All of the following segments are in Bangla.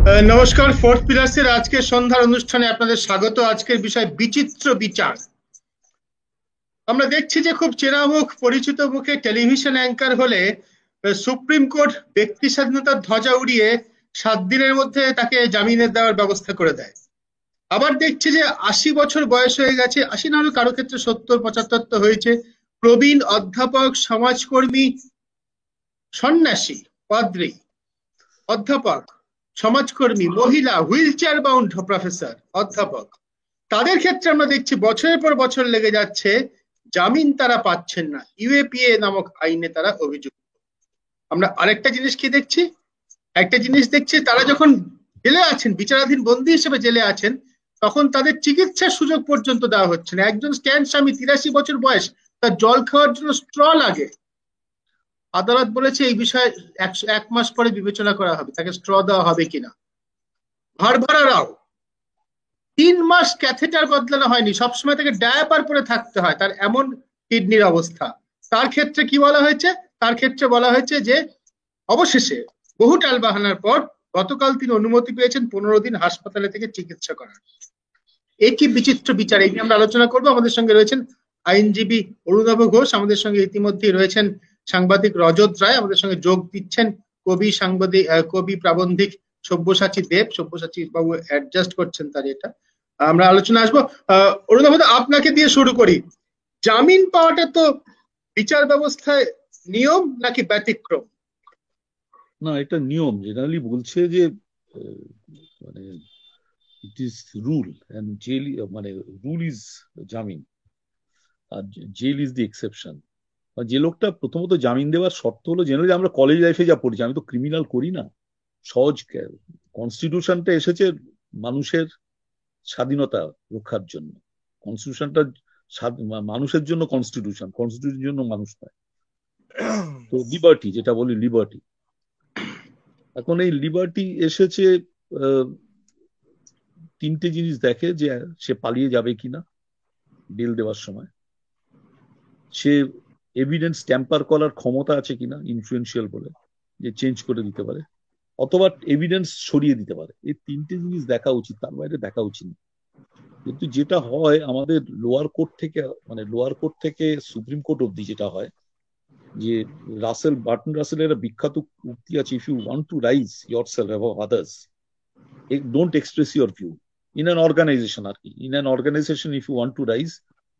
নমস্কার, ফোর্থ পিলার্সের আজকের সন্ধ্যার অনুষ্ঠানে আপনাদের স্বাগত। আজকের বিষয় বিচিত্র বিচার। আমরা দেখছি যে খুব চেনা মুখ, পরিচিত মুখে টেলিভিশন অ্যাঙ্কার হলে সুপ্রিম কোর্ট ব্যক্তি স্বাধীনতার ধ্বজা উড়িয়ে 7 দিনের মধ্যে তাকে জামিনের দেওয়ার ব্যবস্থা করে দেয়। আবার দেখছি যে 80 বছর বয়স হয়ে গেছে, 80 না হলে কারো ক্ষেত্রে 70-75 তো হয়েছে, প্রবীণ অধ্যাপক, সমাজকর্মী, সন্ন্যাসী, পাদ্রী, অধ্যাপক, সমাজকর্মী, মহিলা, হুইল চেয়ার বাউন্ড প্রফেসর, অধ্যাপক, তাদের ক্ষেত্রে আমরা দেখছি বছরের পর বছর লেগে যাচ্ছে, জামিন তারা পাচ্ছেন না। ইউএপিএ নামক আইনে তারা অভিযুক্ত। আমরা আরেকটা জিনিস কি দেখছি, একটা জিনিস দেখছি, তারা যখন জেলে আছেন, বিচারাধীন বন্দী হিসেবে জেলে আছেন, তখন তাদের চিকিৎসার সুযোগ পর্যন্ত দেওয়া হচ্ছে না। একজন স্ট্যান্ড স্বামী, 83 বছর বয়স, তার জল খাওয়ার জন্য স্ট্র লাগে। আদালত বলেছে এই বিষয়ে 1 মাস পরে বিবেচনা করা হবে, তাকে স্ট্র দেওয়া হবে কিনা। ভারভারা রাও, 3 মাস ক্যাথেটার বদলানো হয়নি, সবসময় তাকে ডায়াপার পরে থাকতে হয়, তার এমন কিডনির অবস্থা। তার ক্ষেত্রে কি বলা হয়েছে? তার ক্ষেত্রে বলা হয়েছে যে অবশেষে বহু টালবাহানার পর গতকাল তিনি অনুমতি পেয়েছেন 15 দিন হাসপাতালে থেকে চিকিৎসা করার। এই কি বিচিত্র বিচার, এই নিয়ে আমরা আলোচনা করবো। আমাদের সঙ্গে রয়েছেন আইনজীবী অরুণাভ ঘোষ, আমাদের সঙ্গে ইতিমধ্যেই রয়েছেন সাংবাদিক রজত রায়, আমাদের সঙ্গে যোগ দিচ্ছেন কবি, সাংবাদিক, কবি প্রাবন্ধিক সব্যসাচী দেব। সব্যসাচী বাবু অ্যাডজাস্ট করছেন তার এটা। আমরা আলোচনা আসবো। অরুণাভ, আপনাকে দিয়ে শুরু করি। জামিন পাওয়াটা তো বিচার ব্যবস্থায় নিয়ম নাকি ব্যতিক্রম? না, এটা নিয়ম। জেনারেলি বলছে যে মানে it is rule and jail, মানে রুল ইজ জামিন আর জেল ইজ দি এক্সেপশন। যে লোকটা প্রথমত জামিন দেওয়ার শর্ত হলো, জেনারেলি আমরা কলেজ লাইফে যা পড়েছি, আমি তো ক্রিমিনাল করি না, সহজ। কনস্টিটিউশনটা এসেছে মানুষের স্বাধীনতা রক্ষার জন্য। কনস্টিটিউশনটা মানুষের জন্য, কনস্টিটিউশন জন্য মানুষ নয়। তো লিবার্টি, যেটা বলি লিবার্টি, এখন এই লিবার্টি এসেছে তিনটে জিনিস দেখে, যে সে পালিয়ে যাবে কিনা বেল দেওয়ার সময়, সে এভিডেন্স ট্যাম্পার করার ক্ষমতা আছে কিনা, ইনফ্লুয়েন্সিয়াল বলে, যে চেঞ্জ করে দিতে পারে, অথবা এভিডেন্স সরিয়ে দিতে পারে। এই তিনটে জিনিস দেখা উচিত, তার বাইরে দেখা উচিত না। কিন্তু যেটা হয় আমাদের লোয়ার কোর্ট থেকে, মানে লোয়ার কোর্ট থেকে সুপ্রিম কোর্ট অব্দি যেটা হয়, যে বার্টন রাসেলের বিখ্যাত উক্তি আছে, if you want to raise yourself above others, don't express your view. In an organization, if you want to rise,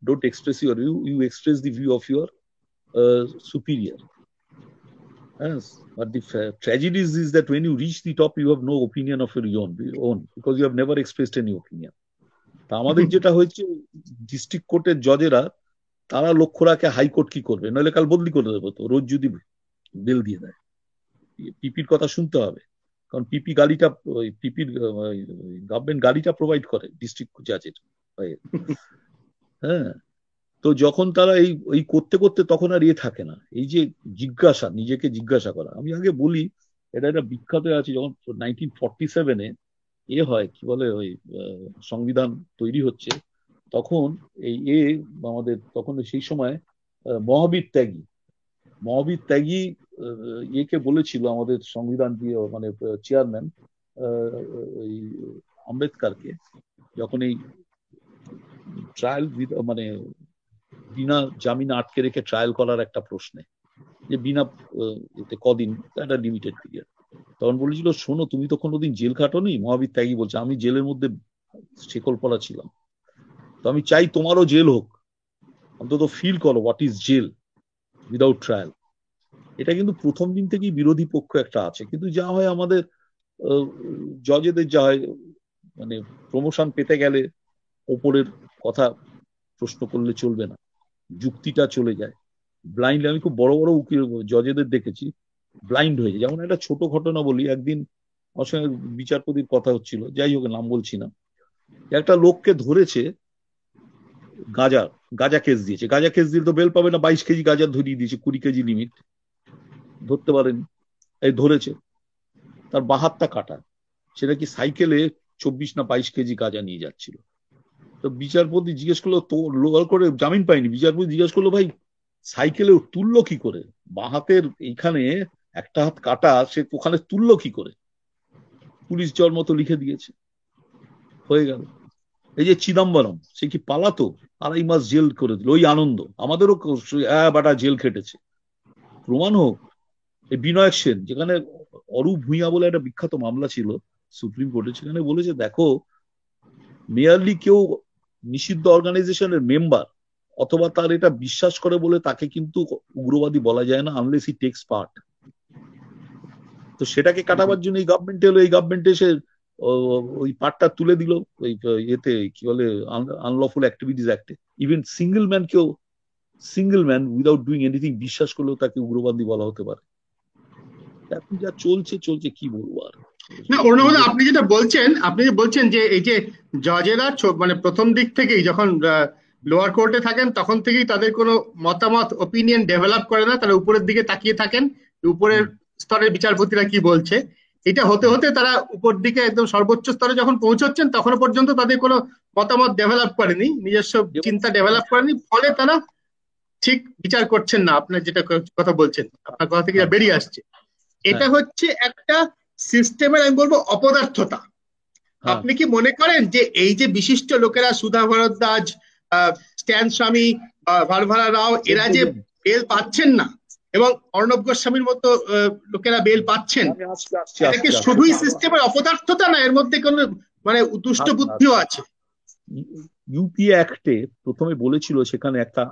don't express your view, you express the view of your superior. Yes. But the tragedy is that when you reach the top, you have no opinion of your own, because you have never expressed any opinion. তা আমাদের যেটা হয়েছে, ডিস্ট্রিক্ট কোর্টের জজেরা তারা লক্ষ্য রাখে হাইকোর্ট কি করবে, নইলে কাল বদলি করে দেবো তো, রোজ যদি বেল দিয়ে দেয়। পিপির কথা শুনতে হবে, কারণ পিপি গাড়িটা, ওই পিপির গভর্নমেন্ট গাড়িটা প্রোভাইড করে ডিস্ট্রিক্ট জাজের। হ্যাঁ, তো যখন তারা এই করতে করতে তখন আর থাকে না, এই যে জিজ্ঞাসা, নিজেকে জিজ্ঞাসা করা। আমি আগে বলি, এটা একটা বিখ্যাত আছে, যখন 1947-এ হয় কি বলে, ওই সংবিধান তৈরি হচ্ছে, তখন আমাদের তখন সেই সময় মহাবীর ত্যাগী ইয়েকে বলেছিল, আমাদের সংবিধান দিয়ে, মানে চেয়ারম্যান আম্বেদকারকে, যখন এই ট্রায়াল, মানে বিনা জামিনে আটকে রেখে ট্রায়াল করার একটা প্রশ্নে, যে বিনা এতে কদিন, একটা লিমিটেড পিরিয়ড, তখন বলেছিল, শোনো, তুমি তো কোনোদিন জেল খাটোনি। মহাবীর ত্যাগী বলছে, আমি জেলের মধ্যে শেকল পড়া ছিলাম, তো আমি চাই তোমারও জেল হোক, অন্তত ফিল করো what is jail without trial. এটা কিন্তু প্রথম দিন থেকেই বিরোধী পক্ষ একটা আছে। কিন্তু যা হয় আমাদের জজেদের, যা হয়, মানে প্রমোশন পেতে গেলে ওপরের কথা প্রশ্ন করলে চলবে না, যুক্তিটা চলে যায় ব্লাইন্ড। আমি খুব বড় বড় উকিল জজেদের দেখেছি ব্লাইন্ড হয়ে যায়। যেমন একটা ছোট ঘটনা বলি, একদিন আমার সঙ্গে বিচারপতির কথা হচ্ছিল, যাই হোক নাম বলছি না, একটা লোককে ধরেছে, গাঁজা কেস দিয়েছে। গাঁজা কেস দিলে তো বেল পাবে না, 22 কেজি গাঁজা ধরিয়ে দিয়েছে, 20 কেজি লিমিট, ধরতে পারেনি, এই ধরেছে, তার বাহাতটা কাটা, সেটা কি সাইকেলে 24 না 22 কেজি গাঁজা নিয়ে যাচ্ছিল। তো বিচারপতি জিজ্ঞেস করলো, তো লোয়ার করে জামিন পাইনি, বিচারপতি জিজ্ঞেস করলো, ভাই সাইকেলে তুললো কি করে, বাঁ হাতের এইখানে একটা হাত কাটা, সে ওখানে তুললো কি করে? পুলিশ যাওয়ার মতো লিখে দিয়েছে, হয়ে গেল। এই যে চিদম্বরম, সে কি পালাতো, 2.5 মাস জেল করে দিল, ওই আনন্দ আমাদেরও, বাটা জেল খেটেছে, প্রমাণ হোক। এই বিনয় সেন, যেখানে অরূপ ভূঁইয়া বলে একটা বিখ্যাত মামলা ছিল সুপ্রিম কোর্টে, সেখানে বলেছে দেখো, মেয়ারলি কেউ নিষিদ্ধ অর্গানাইজেশনের মেম্বার অথবা তার এটা বিশ্বাস করে বলে তাকে কিন্তু উগ্রবাদী বলা যায় না, আনলেস হি টেক্স পার্ট। তো সেটাকে কাটাবার জন্য এই গভর্নমেন্ট এলো, এই গভর্নমেন্ট এসে ওই পার্টটা তুলে দিল ওই এতে কি বলে, আনলফুল অ্যাক্টিভিটিস অ্যাক্টে। Even single man without doing anything বিশ্বাস করলেও তাকে উগ্রবাদী বলা হতে পারে। এখন যা চলছে কি বলবো আর। না অর্ণবদা, আপনি যে বলছেন যে এই যে জজেরা মানে প্রথম দিক থেকেই যখন লোয়ার কোর্টে থাকেন তখন থেকেই তাদের কোনো মতামত ওপিনিয়ন ডেভেলপ করে না, তারা উপরের দিকে তাকিয়ে থাকেন উপরের স্তরের বিচারপতিরা কি বলছে। এটা হতে হতে তারা উপর দিকে একদম সর্বোচ্চ স্তরে যখন পৌঁছচ্ছেন তখনও পর্যন্ত তাদের কোনো মতামত ডেভেলপ করেনি, নিজস্ব চিন্তা ডেভেলপ করেনি, ফলে তারা ঠিক বিচার করছেন না। আপনার যেটা কথা বলছেন, আপনার কথা থেকে বেরিয়ে আসছে, এটা হচ্ছে একটা সিস্টেমের, আমি বলবো, অপদার্থতা। আপনি কি মনে করেন যে এই যে বিশিষ্ট লোকেরা, সুধা ভরদ্বাজ, স্ট্যান স্বামী, ভারভারা রাও, এরা যে বেল পাচ্ছেন না এবং অর্ণব গোস্বামীর মতো লোকেরা বেল পাচ্ছেন, এটা কি শুধুই সিস্টেমের অপদার্থতা, না এর মধ্যে কোনো মানে দুষ্ট বুদ্ধিও আছে? ইউপিএ অ্যাক্টে প্রথমে বলেছিল সেখানে একটা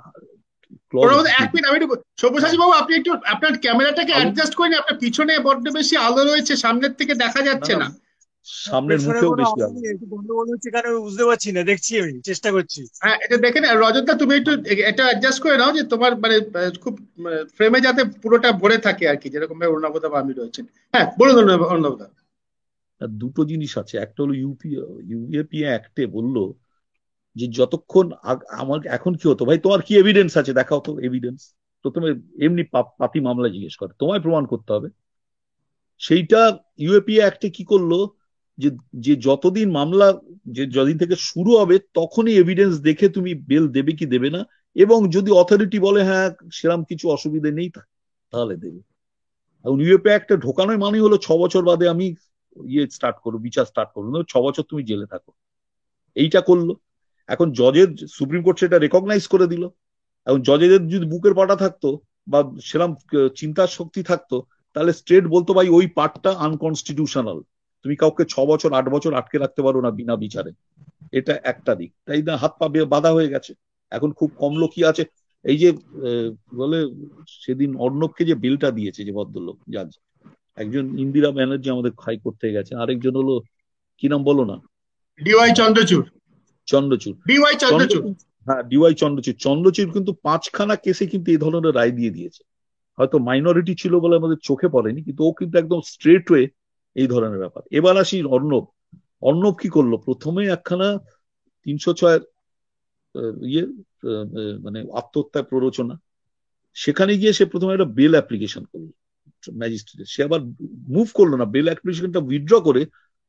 এক মিনিট, আমি সব্যসাচী বাবু, আপনি একটু আপনার ক্যামেরাটাকে অ্যাডজাস্ট করেন, আপনার পিছনে বড্ড বেশি আলো রয়েছে, সামনের থেকে দেখা যাচ্ছে না। সামনের মুখেও বেশি আলো, বুঝতে পারছি না, দেখছি, আমি চেষ্টা করছি। হ্যাঁ, এটা দেখেন রজতদা, তুমি একটু এটা অ্যাডজাস্ট করে নাও যে তোমার মানে খুব ফ্রেমে যাতে পুরোটা ভরে থাকে আর কি, যেরকম ভাবে অর্ণবদা বা আমি রয়েছেন। হ্যাঁ বলুন অর্ণবদা। দুটো জিনিস আছে, একটা হলো ইউএপিএ অ্যাক্টে বললো যে যতক্ষণ আমার এখন কি হতো, ভাই তোমার কি এভিডেন্স আছে দেখাও তো এভিডেন্স। প্রথমে এমনি পাপি মামলা জিজ্ঞেস করে, তোমায় প্রমাণ করতে হবে। সেইটা ইউএপিএ অ্যাক্টে কি করলো, যে যতদিন মামলা, যে যদিন থেকে শুরু হবে তখনই এভিডেন্স দেখে তুমি বেল দেবে কি দেবে না, এবং যদি অথরিটি বলে হ্যাঁ সেরকম কিছু অসুবিধা নেই তাহলে দেবে। এখন ইউএপিএ অ্যাক্টে ঢোকানোর মানে হলো 6 বছর বাদে আমি বিচার স্টার্ট করবো, 6 বছর তুমি জেলে থাকো। এইটা করলো। এখন জজের, সুপ্রিম কোর্ট সেটা রেকগনাইজ করে দিল। এখন জজেদের যদি বুকের পাটা থাকতো বা সেরকম চিন্তার শক্তি থাকতো, তাহলে স্ট্রেট বলতো ভাই ওই পার্টটা আনকনস্টিটিউশনাল, তুমি কাউকে 6 বছর 8 বছর আটকে রাখতে পারো না বিনা বিচারে। এটা একটা দিক, তাই না, হাত পা বাধা হয়ে গেছে। এখন খুব কম লোকই আছে। এই যে বলে সেদিন অর্ণবকে যে বিলটা দিয়েছে যে ভদ্রলোক জাজ, একজন ইন্দিরা ব্যানার্জি আমাদের হাইকোর্ট থেকে গেছেন, আরেকজন হলো কি নাম বলো না, ডিওয়াই চন্দ্রচূড়। হ্যাঁ, ডিওয়াই চন্দ্রচূড় কিন্তু 5খানা কেসে কিন্তু এই ধরনের রায় দিয়ে দিয়েছে। হয়তো মাইনরিটি ছিল বলে আমাদের চোখে পড়েনি, কিন্তু ও কিন্তু একদম স্ট্রেট ওয়ে এই ধরনের ব্যাপার। এবার আসি অর্ণব কি করলো, প্রথমে একখানা 306 মানে আত্মহত্যায় প্ররোচনা, সেখানে গিয়ে সে প্রথমে একটা বেল অ্যাপ্লিকেশন করলো ম্যাজিস্ট্রেট। সে আবার মুভ করলো না, বেল অ্যাপ্লিকেশনটা উইথড্র করে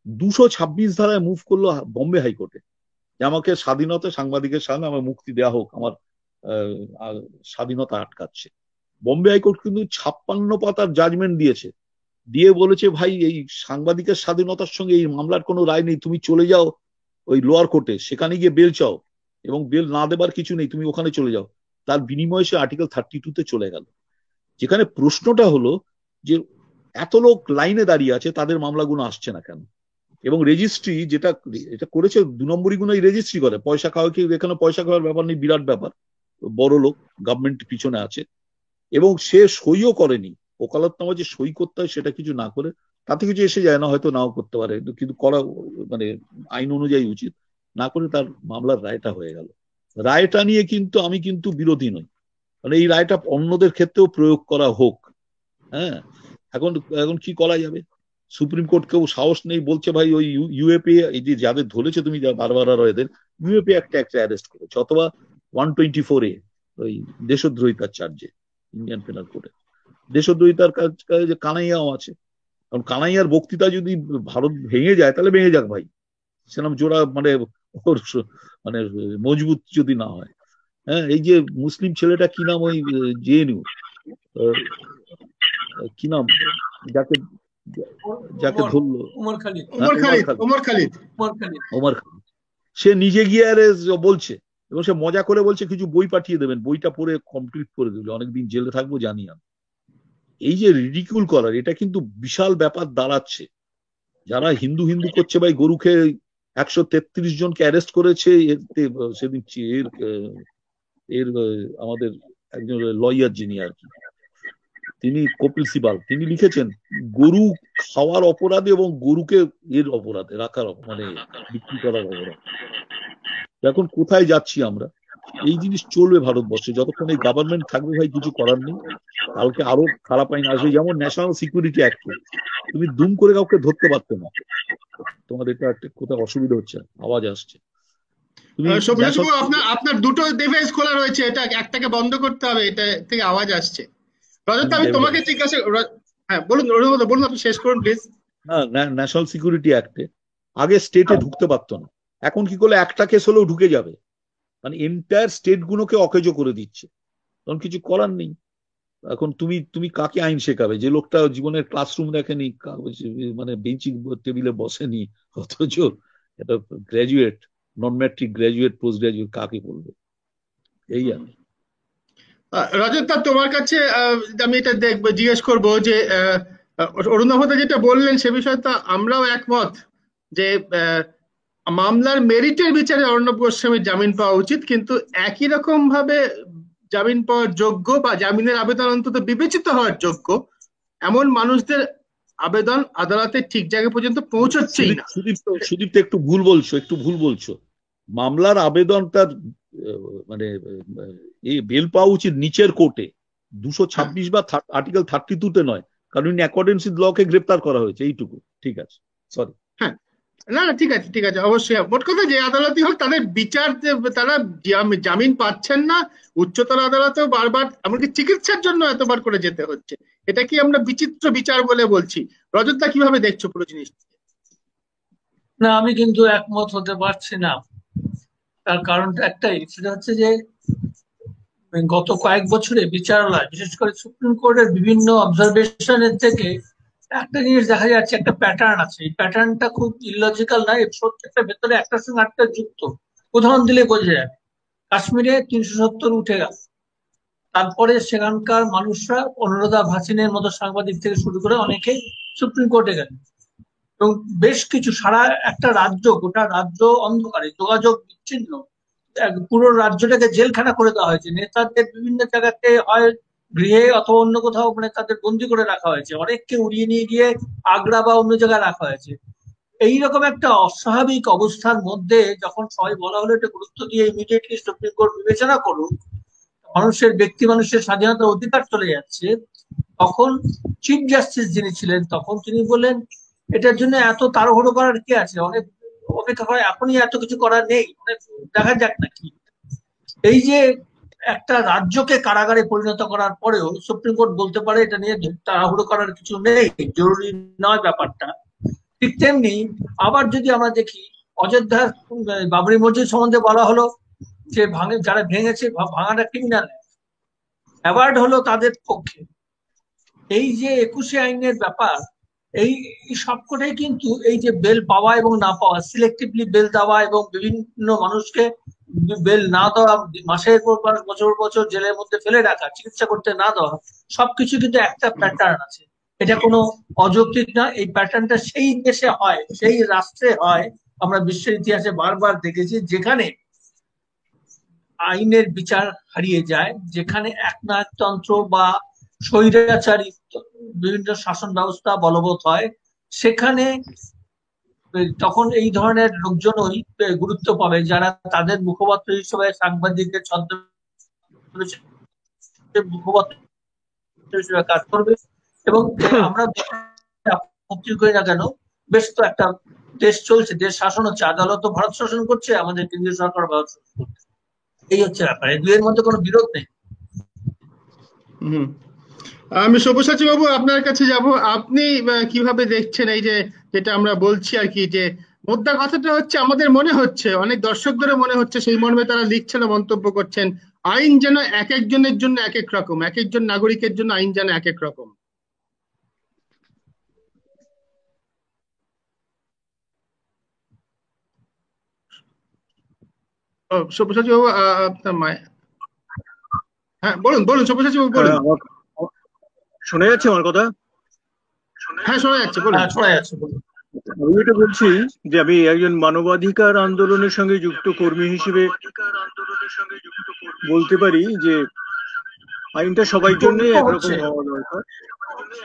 226 ধারায় মুভ করলো বম্বে হাইকোর্টে, যে আমাকে স্বাধীনতা, সাংবাদিকের সামনে আমার মুক্তি দেওয়া হোক, আমার স্বাধীনতা আটকাচ্ছে। বম্বে হাইকোর্ট কিন্তু 56 পাতার জাজমেন্ট দিয়েছে, দিয়ে বলেছে ভাই এই সাংবাদিকের স্বাধীনতার সঙ্গে এই মামলার কোনো রায় নেই, তুমি চলে যাও ওই লোয়ার কোর্টে, সেখানে গিয়ে বেল চাও, এবং বেল না দেবার কিছু নেই, তুমি ওখানে চলে যাও। তার বিনিময়ে সে আর্টিকেল 32-তে চলে গেল। যেখানে প্রশ্নটা হলো যে এত লোক লাইনে দাঁড়িয়ে আছে, তাদের মামলাগুলো আসছে না কেন? এবং রেজিস্ট্রি এটা করেছে, 2 নম্বরই গুণই রেজিস্ট্রি করে, পয়সা খাওয়া কি এখানে পয়সা খাওয়ার ব্যাপার নেই, বিরাট ব্যাপার, বড় লোক গভর্নমেন্ট পিছনে আছে। এবং সে সইও করেনি, ওকালতনামা যে সই করতে হয় সেটা কিছু না করে, তাতে কিছু এসে যায় না, হয়তো নাও করতে পারে, কিন্তু করা মানে আইন অনুযায়ী উচিত না করে তার মামলার রায়টা হয়ে গেল। রায়টা নিয়ে কিন্তু আমি কিন্তু বিরোধী নই, মানে এই রায়টা অন্যদের ক্ষেত্রেও প্রয়োগ করা হোক। হ্যাঁ, এখন কি করা যাবে? সুপ্রিম কোর্ট কেউ সাহস নেই, বলছে ভাই ওই ইউএপিএ, এই যে যাদের ধরেছে তুমি বারবার আরো এদের, ইউএপিএ একটা অ্যারেস্ট করেছে, অথবা 124A ওই দেশদ্রোহিতার চার্জে ইন্ডিয়ান পেনাল কোডে দেশদ্রোহিতার কাজে কানাইয়াও আছে। কারণ কানাইয়ার বক্তৃতা যদি ভারত ভেঙে যায় তাহলে ভেঙে যাক ভাই, সেরকম জোড়া মানে ওর মানে মজবুত যদি না হয়। হ্যাঁ, এই যে মুসলিম ছেলেটা কি নাম, ওই জেএনইউ কি নাম, যাকে যাকে ধরলো, উমর খালিদ। ওমর খালিদ। ওমর খালিদ। ওমর খালিদ, সে নিজে গিয়ে আরে বলছে, এবং সে মজা করে বলছে কিছু বই পাঠিয়ে দেবেন, বইটা পড়ে কমপ্লিট করে দিল, অনেকদিন জেলে থাকবো জানি আমি। এই যে রিডিকিউল করার, এটা কিন্তু বিশাল ব্যাপার দাঁড়াচ্ছে। যারা হিন্দু হিন্দু করছে, ভাই গরুকে 133 জনকে অ্যারেস্ট করেছে সেদিন। এর আমাদের একজন লয়ার যিনি আর কি, তিনি কপিল সিবাল, তিনি লিখেছেন গরু খাওয়ার অপরাধে এবং গরুকে এর অপরাধে রাখার মানে বিক্রি করার অপরাধে। এখন কোথায় যাচ্ছি আমরা? এই জিনিস চলবে ভারতবর্ষে যতক্ষণ এই গভর্নমেন্ট থাকবে, ভাই কিছু করার নেই। কালকে আরো খারাপ আইন আসবে, যেমন ন্যাশনাল সিকিউরিটি অ্যাক্টে তুমি দুম করে কাউকে ধরতে পারতে না। তোমার এটা একটা কোথাও অসুবিধা হচ্ছে, আওয়াজ আসছে। তুমি আপনার দুটো ডিভাইস খোলা রয়েছে, এটা একটাকে বন্ধ করতে হবে, এটা থেকে আওয়াজ আসছে। রজত, আমি তোমাকে জিজ্ঞাসা, হ্যাঁ বলুন, বলুন, আপনি শেষ করুন প্লিজ। না, ন্যাশনাল সিকিউরিটি অ্যাক্টে আগে স্টেটে ঢুকতে পারতো না, এখন কি করলে একটা কেস হলেও ঢুকে যাবে, মানে এন্টায়ার স্টেট গুলোকে অকেজো করে দিচ্ছে। তখন কিছু করার নেই। এখন তুমি কাকে আইন শেখাবে, যে লোকটা জীবনের ক্লাসরুম দেখেনি, মানে বেঞ্চি টেবিলে বসেনি, অথচ এটা গ্রাজুয়েট, নন ম্যাট্রিক গ্রাজুয়েট, পোস্ট গ্রাজুয়েট, কাকে বলবে? এই আর রজত, তোমার কাছে আমি এটা জিজ্ঞেস করবো যে অরুণাভদা যেটা বললেন সে বিষয়ে তো আমরাও একমত যে মামলার মেরিটের বিচারে অর্ণব গোস্বামীর জামিন পাওয়া উচিত, কিন্তু একই রকম ভাবে জামিন পাওয়ার যোগ্য বা জামিনের আবেদন অন্তত বিবেচিত হওয়ার যোগ্য এমন মানুষদের আবেদন আদালতের ঠিক জায়গা পর্যন্ত পৌঁছচ্ছেই না। সুদীপ্ত একটু ভুল বলছো। মামলার আবেদনটার মানে বেল পাওয়া উচিত নিচের কোর্টে, 226 বা আর্টিকেল 32-তে নয়, কারণ ইন অ্যাকর্ডেন্স উইথ লকে গ্রেপ্তার করা হয়েছে, এইটুকু। ঠিক আছে, সরি। হ্যাঁ, না ঠিক আছে, অবশ্যই। মোট কথা যে আদালতই হোক, তাদের বিচার, তারা জামিন পাচ্ছেন না, উচ্চতর আদালতেও বারবার, এমনকি চিকিৎসার জন্য এতবার করে যেতে হচ্ছে। এটা কি আমরা বিচিত্র বিচার বলে বলছি? রজতদা কিভাবে দেখছো পুরো জিনিসটা? না, আমি কিন্তু একমত হতে পারছি না। তার কারণটা একটাই, সেটা হচ্ছে যে গত কয়েক বছরে বিচারালয়, বিশেষ করে সুপ্রিম কোর্টের বিভিন্ন অবজারভেশনের থেকে একটা জিনিস দেখা যাচ্ছে, একটা প্যাটার্ন আছে। এই প্যাটার্নটা খুব ইলজিক্যাল নয়, প্রত্যেকটা ভেতরে একটার সঙ্গে একটা যুক্ত। উদাহরণ দিলে বোঝা যাবে, কাশ্মীরে 370 উঠে গেল, তারপরে সেখানকার মানুষরা অনুরাধা ভাসিনের মতো সাংবাদিক থেকে শুরু করে অনেকেই সুপ্রিম কোর্টে গেলেন, এবং বেশ কিছু, সারা একটা রাজ্য, গোটা রাজ্য অন্ধকারে, যোগাযোগ বিচ্ছিন্ন, পুরো রাজ্যটাকে জেলখানা করে দেওয়া হয়েছে। নেতাদের বিভিন্ন জায়গাতে হয় গৃহে অথবা অন্য কোথাও, মানে তাদের বন্দি করে রাখা হয়েছে, অনেককে উড়িয়ে নিয়ে গিয়ে আগ্রা বা অন্য জায়গায় রাখা হয়েছে। এইরকম একটা অস্বাভাবিক অবস্থার মধ্যে যখন সবাই বলা হলো এটা গুরুত্ব দিয়ে ইমিডিয়েটলি সুপ্রিম কোর্ট বিবেচনা করুন, মানুষের মানুষের স্বাধীনতার অধিকার চলে যাচ্ছে, তখন চিফ জাস্টিস যিনি ছিলেন তখন তিনি বললেন এটার জন্য এত তাড়াহুড়ো করার কি আছে, অনেক অপেক্ষা করে, এখনই এত কিছু করার নেই, দেখা যাক নাকি। এই যে একটা রাজ্যকে কারাগারে পরিণত করার পরেও সুপ্রিম কোর্ট বলতে পারে এটা নিয়ে তাড়াহুড়ো করার কিছু নেই, জরুরি নয় ব্যাপারটা। ঠিক তেমনি আবার যদি আমরা দেখি, অযোধ্যার বাবরি মসজিদ সম্বন্ধে বলা হলো যে যারা ভেঙেছে, ভাঙাটা ক্রিমিনাল, অ্যাওয়ার্ড হলো তাদের পক্ষে। এই যে 21শে আইনের ব্যাপার, এই সবকটাই কিন্তু এই যে বেল পাওয়া এবং না পাওয়া, সিলেক্টিভলি বেল দেওয়া এবং বিভিন্ন মানুষকে বেল না দেওয়া, মাসের পর মাস, বছর বছর জেলের মধ্যে ফেলে রাখা, চিকিৎসা করতে না দেওয়া, সবকিছু কিন্তু একটা প্যাটার্ন আছে। এটা কোনো অযৌক্তিক না। এই প্যাটার্নটা সেই দেশে হয়, সেই রাষ্ট্রে হয়, আমরা বিশ্বের ইতিহাসে বারবার দেখেছি, যেখানে আইনের বিচার হারিয়ে যায়, যেখানে একনায়কতন্ত্র বা স্বৈরাচারী বিভিন্ন শাসন ব্যবস্থা বলবৎ হয়, সেখানে তখন এই ধরনের লোকজনই গুরুত্ব পাবে, যারা তাদের মুখপাত্র হিসেবে সাংবাদিকদের মুখপাত্র হিসেবে কাজ করবে। এবং আমরা আপত্তি করি না কেন, বেশ তো একটা দেশ চলছে, দেশ শাসন হচ্ছে, আদালত ভারত শাসন করছে, আমাদের কেন্দ্রীয় সরকার ভারত শাসন করছে, এই হচ্ছে ব্যাপার। এই দুইয়ের মধ্যে কোনো বিরোধ নেই। আমি সব্যসাচী বাবু আপনার কাছে যাব, আপনি কিভাবে দেখছেন এই যে যেটা আমরা বলছি আর কি, যে মোদ্দা কথাটা হচ্ছে, আমাদের মনে হচ্ছে, অনেক দর্শকদেরও মনে হচ্ছে, সেই মর্মে তারা লিখছেন ও মন্তব্য করছেন, আইন যেন এক একজনের জন্য এক এক রকম, এক একজন নাগরিকের জন্য আইন যেন এক এক রকম। সব্যসাচী বাবু, আপনার হ্যাঁ বলুন বলুন, সব্যসাচী বাবু বলুন। শোনা যাচ্ছে আমার কথা? হ্যাঁ শোনা যাচ্ছে, বলুন। হ্যাঁ শোনা যাচ্ছে, বলুন। আমি এটা বলছি যে আমি একজন মানবাধিকার আন্দোলনের সঙ্গে যুক্ত কর্মী হিসেবে বলতে পারি যে আইনটা সবার জন্যই ইকো একরকম হচ্ছে, হওয়া দরকার।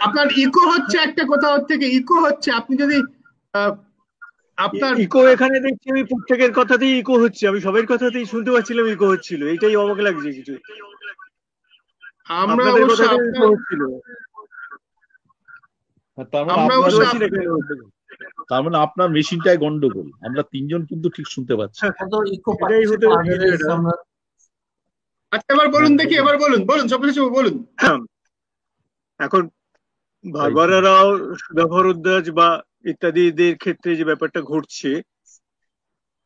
আপনার ইকো হচ্ছে, একটা কোথাও থেকে ইকো হচ্ছে, আপনি যদি আহ, আপনার ইকো এখানে দেখছি আমি প্রত্যেকের কথাতেই ইকো হচ্ছে, আমি সবার কথাতেই শুনতে পাচ্ছিলাম ইকো হচ্ছিল, এটাই অবাক লাগছে কিছু। আমরা আপনাদের অবশ্য কথাতেই আপনার ইকো হচ্ছিল, তার মানে আমরা আপনার অবশ্য বুঝতে পারছি না কেন। তার মানে আপনার মেশিনটাই গন্ডগোল, আমরা তিনজন কিন্তু ঠিক শুনতে পাচ্ছি। হয়তো ইকো এটাই পাচ্ছে হতে না, পারে আদারওয়াইজ বিষয়টা। আমরা আচ্ছা এবার বলুন দেখি, এবার বলুন বলুন, সব্যসাচী বাবু বলুন। হ্যাঁ, এখন তাই বারবারা রাও, সুধা ভরদ্বাজ বা ইত্যাদিদের ক্ষেত্রে যে ব্যাপারটা ঘটছে,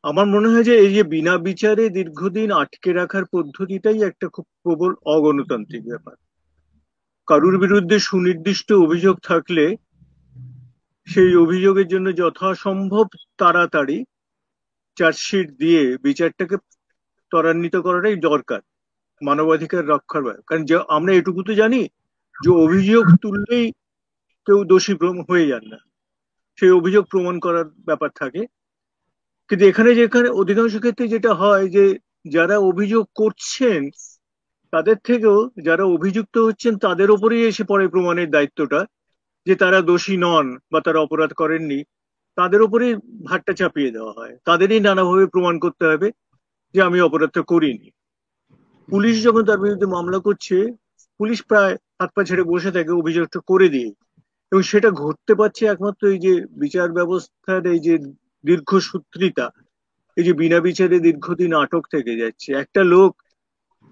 আমার মনে হয় যে এই যে বিনা বিচারে দীর্ঘদিন আটকে রাখার পদ্ধতিটাই একটা খুব প্রবল অগণতান্ত্রিক ব্যাপার। কারুর বিরুদ্ধে সুনির্দিষ্ট অভিযোগ থাকলে সেই অভিযোগের জন্য যথাসম্ভব তাড়াতাড়ি চার্জশিট দিয়ে বিচারটাকে ত্বরান্বিত করাটাই দরকার মানবাধিকার রক্ষার ব্যাপার। কারণ যে আমরা এটুকু তো জানি যে অভিযোগ তুললেই কেউ দোষী হয়ে যান না, সেই অভিযোগ প্রমাণ করার ব্যাপার থাকে। কিন্তু এখানে যেখানে অধিকাংশ ক্ষেত্রে যেটা হয় যে যারা অভিযোগ করছেন তাদের থেকেও যারা অভিযুক্ত হচ্ছেন তাদের উপরেই এসে পড়ে প্রমাণের দায়িত্বটা, যে তারা দোষী নন বা তারা অপরাধ করেননি, তাদের উপরেই ভারটা চাপিয়ে দেওয়া হয়, তাদেরই নানাভাবে প্রমাণ করতে হবে যে আমি অপরাধটা করিনি। পুলিশ যখন তার বিরুদ্ধে মামলা করছে, পুলিশ প্রায় হাত পা ছেড়ে বসে থাকে অভিযোগটা করে দিয়ে, এবং সেটা ঘটতে পারছে একমাত্র এই যে বিচার ব্যবস্থার এই যে দীর্ঘসূত্রিতা, এই যে বিনা বিচারে দীর্ঘদিন আটক থেকে যাচ্ছে। একটা লোক,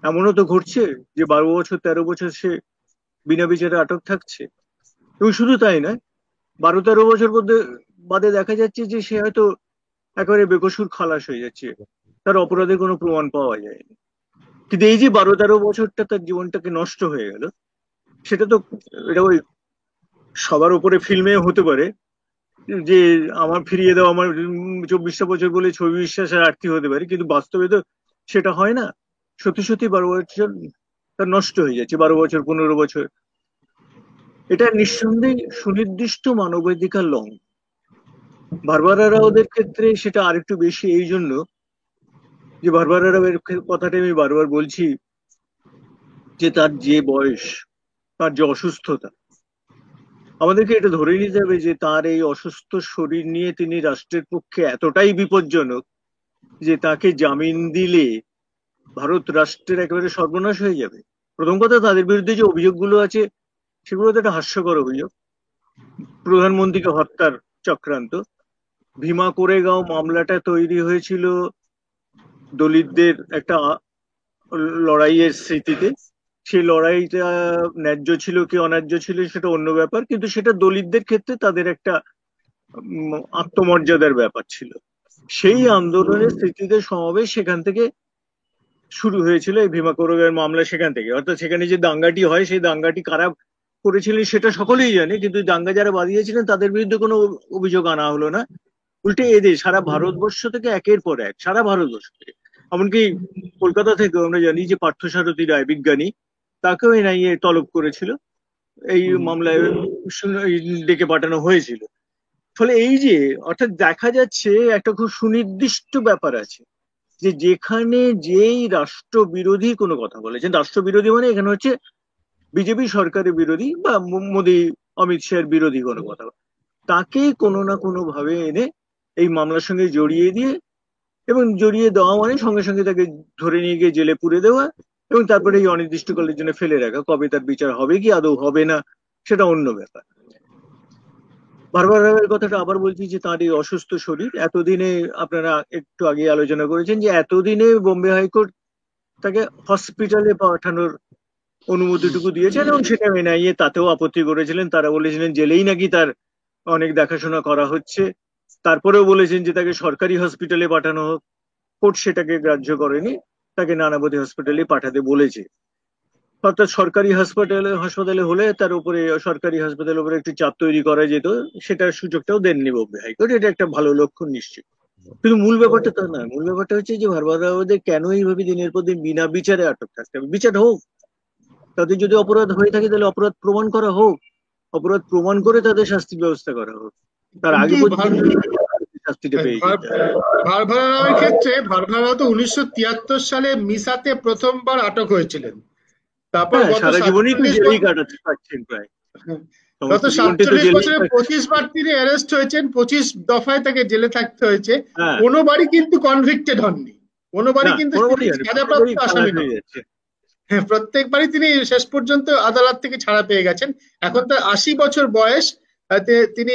এমনও তো ঘটছে যে 12 বছর 13 বছর সে বিনা বিচারে আটক থাকছে, এবং শুধু তাই নয়, 12-13 বছর বাদে দেখা যাচ্ছে যে সে হয়তো একেবারে বেকসুর খালাস হয়ে যাচ্ছে, তার অপরাধের কোনো প্রমাণ পাওয়া যায়নি। কিন্তু এই যে 12-13 বছরটা তার জীবনটাকে নষ্ট হয়ে গেল, সেটা তো, এটা ওই সবার উপরে ফিল্মে হতে পারে যে আমার ফিরিয়ে দাও আমার 24টা বছর বলে ছবি বিশ্বাসের আর্থী হতে পারে, কিন্তু বাস্তবে তো সেটা হয় না। সত্যি সত্যি 12 বছর তার নষ্ট হয়ে যাচ্ছে, 12 বছর 15 বছর। এটা নিঃসন্দেহে সুনির্দিষ্ট মানবাধিকার লঙ্ঘন। বারবারা রাওদের ক্ষেত্রে সেটা আরেকটু বেশি, এই জন্য যে বারবারা রাওয়ের কথাটা আমি বারবার বলছি যে তার যে বয়স, তার যে অসুস্থতা, আমাদেরকে এটা ধরে নিতে হবে যে তার এই অসুস্থ শরীর নিয়ে তিনি রাষ্ট্রের পক্ষে এতটাই বিপজ্জনক যে তাকে জামিন দিলে ভারত রাষ্ট্রের একেবারে সর্বনাশ হয়ে যাবে। প্রথম কথা, তাদের বিরুদ্ধে যে অভিযোগগুলো আছে সেগুলো তো একটা হাস্যকর অভিযোগ। প্রধানমন্ত্রীকে হত্যার চক্রান্ত, ভীমা কোরেগাঁও মামলাটা তৈরি হয়েছিল দলিতদের একটা লড়াইয়ের স্মৃতিতে। সেই লড়াইটা ন্যায্য ছিল কি অন্যায্য ছিল সেটা অন্য ব্যাপার, কিন্তু সেটা দলিতদের ক্ষেত্রে তাদের একটা আত্মমর্যাদার ব্যাপার ছিল। সেই আন্দোলনের স্মৃতিতে সমাবেশ, সেখান থেকে শুরু হয়েছিল এই ভীমা কোরেগাঁওয়ের মামলা, সেখান থেকে। অর্থাৎ সেখানে যে দাঙ্গাটি হয় সেই দাঙ্গাটি কারা করেছিলেন সেটা সকলেই জানে, কিন্তু দাঙ্গা যারা বাদিয়েছিলেন তাদের বিরুদ্ধে কোনো অভিযোগ আনা হলো না। উল্টে এদের সারা ভারতবর্ষ থেকে একের পর এক, সারা ভারতবর্ষ থেকে, এমনকি কলকাতা থেকে আমরা জানি যে পার্থসারথী রায় বিজ্ঞানী, তাকেও এনআইএ তলব করেছিল, এই মামলায় ডেকে পাঠানো হয়েছিল। ফলে এই যে, অর্থাৎ দেখা যাচ্ছে একটা খুব সুনির্দিষ্ট ব্যাপার আছে যে যেখানে যেই রাষ্ট্রবিরোধী কোনো কথা বলেছেন, রাষ্ট্রবিরোধী মানে এখানে হচ্ছে বিজেপি সরকারের বিরোধী বা মোদী অমিত শাহের বিরোধী কোনো কথা, তাকেই কোনো না কোনো ভাবে এনে এই মামলার সঙ্গে জড়িয়ে দিয়ে, এবং জড়িয়ে দেওয়া মানে সঙ্গে সঙ্গে তাকে ধরে নিয়ে গিয়ে জেলে পুরে দেওয়া, এবং তারপরে এই অনির্দিষ্টকালের জন্য ফেলে রাখা। কবে তার বিচার হবে কি আদৌ হবে না সেটা অন্য ব্যাপার। বারবার রাওয়ের কথাটা আবার বলছি যে তার এই অসুস্থ শরীর, এতদিনে আপনারা একটু আগে আলোচনা করেছেন যে এতদিনে বোম্বে হাইকোর্ট তাকে হসপিটালে পাঠানোর অনুমতিটুকু দিয়েছেন, এবং সেটা এনআইএ তাতেও আপত্তি করেছিলেন। তারা বলেছিলেন জেলেই নাকি তার অনেক দেখাশোনা করা হচ্ছে, তারপরেও বলেছেন যে তাকে সরকারি হসপিটালে পাঠানো হোক। কোর্ট সেটাকে গ্রাহ্য করেনি, তাকে নানাবতী হসপিটালে পাঠাতে বলেছে। অর্থাৎ সরকারি হাসপাতালে হলে তার উপরে, সরকারি হাসপাতালের উপরে একটু চাপ তৈরি করা যেত, সেটার সুযোগটাও দেননি বোম্বে হাইকোর্ট। এটা একটা ভালো লক্ষণ নিশ্চিত। কিন্তু মূল ব্যাপারটা তা না, মূল ব্যাপারটা হচ্ছে যে ভারবারাওদের কেন এইভাবে দিনের পর দিন বিনা বিচারে আটক থাকতে হবে? বিচার হোক, তাদের যদি অপরাধ হয়ে থাকে তাহলে অপরাধ প্রমাণ করা হোক, অপরাধ প্রমাণ করে তাদের শাস্তির ব্যবস্থা করা হোক, তার আগে কিন্তু পর্যন্ত শাস্তিটা পেয়ে যেতে হবে। ভারভারাওয়ের ক্ষেত্রে ভারভারাও তো 1973 সালে মিসাতে প্রথমবার আটক হয়েছিলেন। তারপর হ্যাঁ, গত সারা জীবনই তো 47 জেলেই কাটাতে পারছেন প্রায়, গত সমস্ত জীবনটাই তো 47 জেলেই বছরে কাটছেন। 25 বার তিনি অ্যারেস্ট হয়েছেন, 25 দফায় তাকে জেলে থাকতে হয়েছে। হ্যাঁ, কোনোবারই কিন্তু কনভিক্টেড হননি, কোনোবারই না কিন্তু কোনোবারই সাজাপ্রাপ্ত প্রত্যেকবারই আসামি খালাস নন। হয়ে যাচ্ছে। হ্যাঁ, প্রত্যেকবারই তিনি শেষ পর্যন্ত আদালত থেকে ছাড়া পেয়ে গেছেন। এখন তার 80 বছর বয়স। তিনি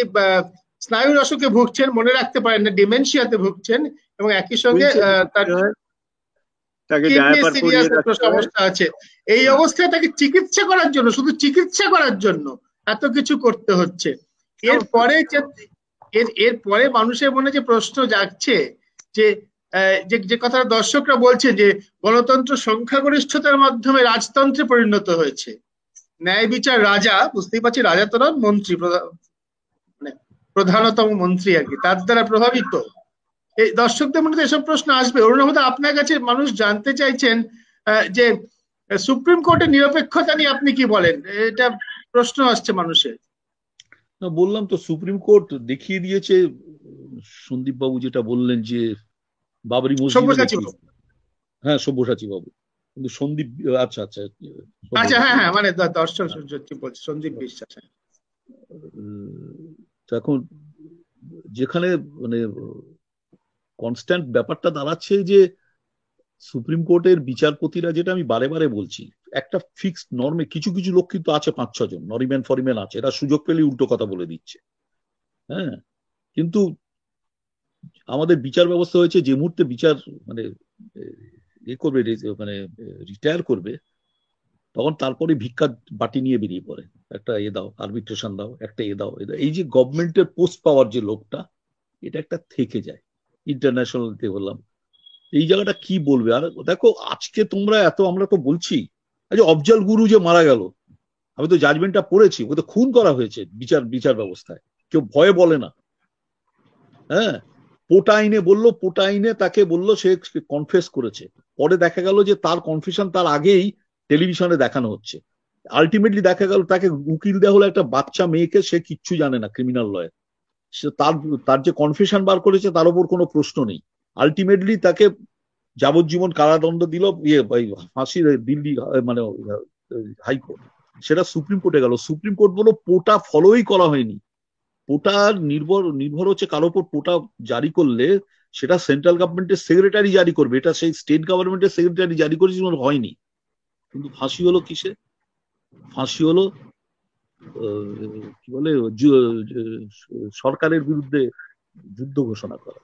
স্নায়ুর অসুখে ভুগছেন, মনে রাখতে পারেন না, ডিমেনশিয়াতে ভুগছেন, এবং একই সঙ্গে তার তাকে কিডনি ডায়াপার সিরিয়াস পরিয়ে একটা রাখতে হয়। সমস্যা আছে। এই অবস্থায় তাকে চিকিৎসা করার জন্য, শুধু চিকিৎসা করার জন্য এত কিছু করতে হচ্ছে। এরপরে এরপরে মানুষের মনে যে প্রশ্ন জাগছে যে যে কথাটা দর্শকরা বলছে যে গণতন্ত্র সংখ্যাগরিষ্ঠতার মাধ্যমে রাজতন্ত্রে পরিণত হয়েছে, ন্যায় বিচার রাজা, বুঝতেই পারছি রাজা তো নন, মন্ত্রী, মানে প্রধানতম মন্ত্রী আর কি, তার দ্বারা প্রভাবিত। এই দর্শকদের মধ্যে এসব প্রশ্ন আসবে। অরুণাভ, আপনার কাছে মানুষ জানতে চাইছেন যে সুপ্রিম কোর্টের নিরপেক্ষতা নিয়ে আপনি কি বলেন, এটা প্রশ্ন আসছে মানুষের। না, বললাম তো সুপ্রিম কোর্ট দেখিয়ে দিয়েছে। সন্দীপ বাবু যেটা বললেন যে বাবরি মসজিদ, সব্যসাচী বাবু। হ্যাঁ সব্যসাচী বাবু, কিন্তু সন্দীপ, আচ্ছা আচ্ছা আচ্ছা, হ্যাঁ হ্যাঁ, মানে দর্শক বলছে সন্দীপ বিশ্বাস। এখন যেখানে মানে কনস্ট্যান্ট ব্যাপারটা দাঁড়াচ্ছে যে সুপ্রিম কোর্টের বিচারপতিরা, যেটা আমি বারে বারে বলছি, একটা ফিক্সড নর্মে, কিছু কিছু লোক কিন্তু আছে 5-6 জন নরিম্যান ফরিম্যান আছে, এরা সুযোগ পেলে উল্টো কথা বলে দিচ্ছে। হ্যাঁ, কিন্তু আমাদের বিচার ব্যবস্থা হয়েছে যে মুহূর্তে বিচার মানে এ করবে, মানে রিটায়ার করবে, তখন তারপরে ভিক্ষা বাটি নিয়ে বেরিয়ে পড়ে, একটা এ দাও, আরবিট্রেশন দাও, একটা এ দাও, এই যে গভর্নমেন্টের পোস্ট পাওয়ার যে লোকটা, এটা একটা থেকে যায়। ইন্টারন্যাশনালতে বললাম, এই জায়গাটা কি বলবে। আর দেখো আজকে তোমরা এত, আমরা তো বলছি আচ্ছা অফজল গুরু যে মারা গেল, আমি তো জাজমেন্টটা পড়েছি, ও তো খুন করা হয়েছে বিচার ব্যবস্থায়, কেউ ভয়ে বলে না। হ্যাঁ, পোটা আইনে বললো, পোটা আইনে তাকে বললো সে কনফেস করেছে, পরে দেখা গেল যে তার কনফেশন তার আগেই টেলিভিশনে দেখানো হচ্ছে। আলটিমেটলি দেখা গেল তাকে উকিল দেওয়া হলো একটা বাচ্চা মেয়েকে, সে কিচ্ছু জানে না ক্রিমিনাল লয়ে, সে তার যে কনফেশন বার করেছে তার উপর কোনো প্রশ্ন নেই। আলটিমেটলি তাকে যাবজ্জীবন কারাদণ্ড দিল, ফাঁসির দিল্লি মানে হাইকোর্ট, সেটা সুপ্রিম কোর্টে গেল। সুপ্রিম কোর্ট বলল পোটা ফলোই করা হয়নি, পোটা নির্ভর হচ্ছে কারোর উপর। পোটা জারি করলে সেটা সেন্ট্রাল গভর্নমেন্টের সেক্রেটারি জারি করবে, এটা সেই স্টেট গভর্নমেন্টের সেক্রেটারি জারি করেছিল, হয়নি। কিন্তু ফাঁসি হলো কিসে? ফাঁসি হলো কি বলে সরকারের বিরুদ্ধে যুদ্ধ ঘোষণা করা,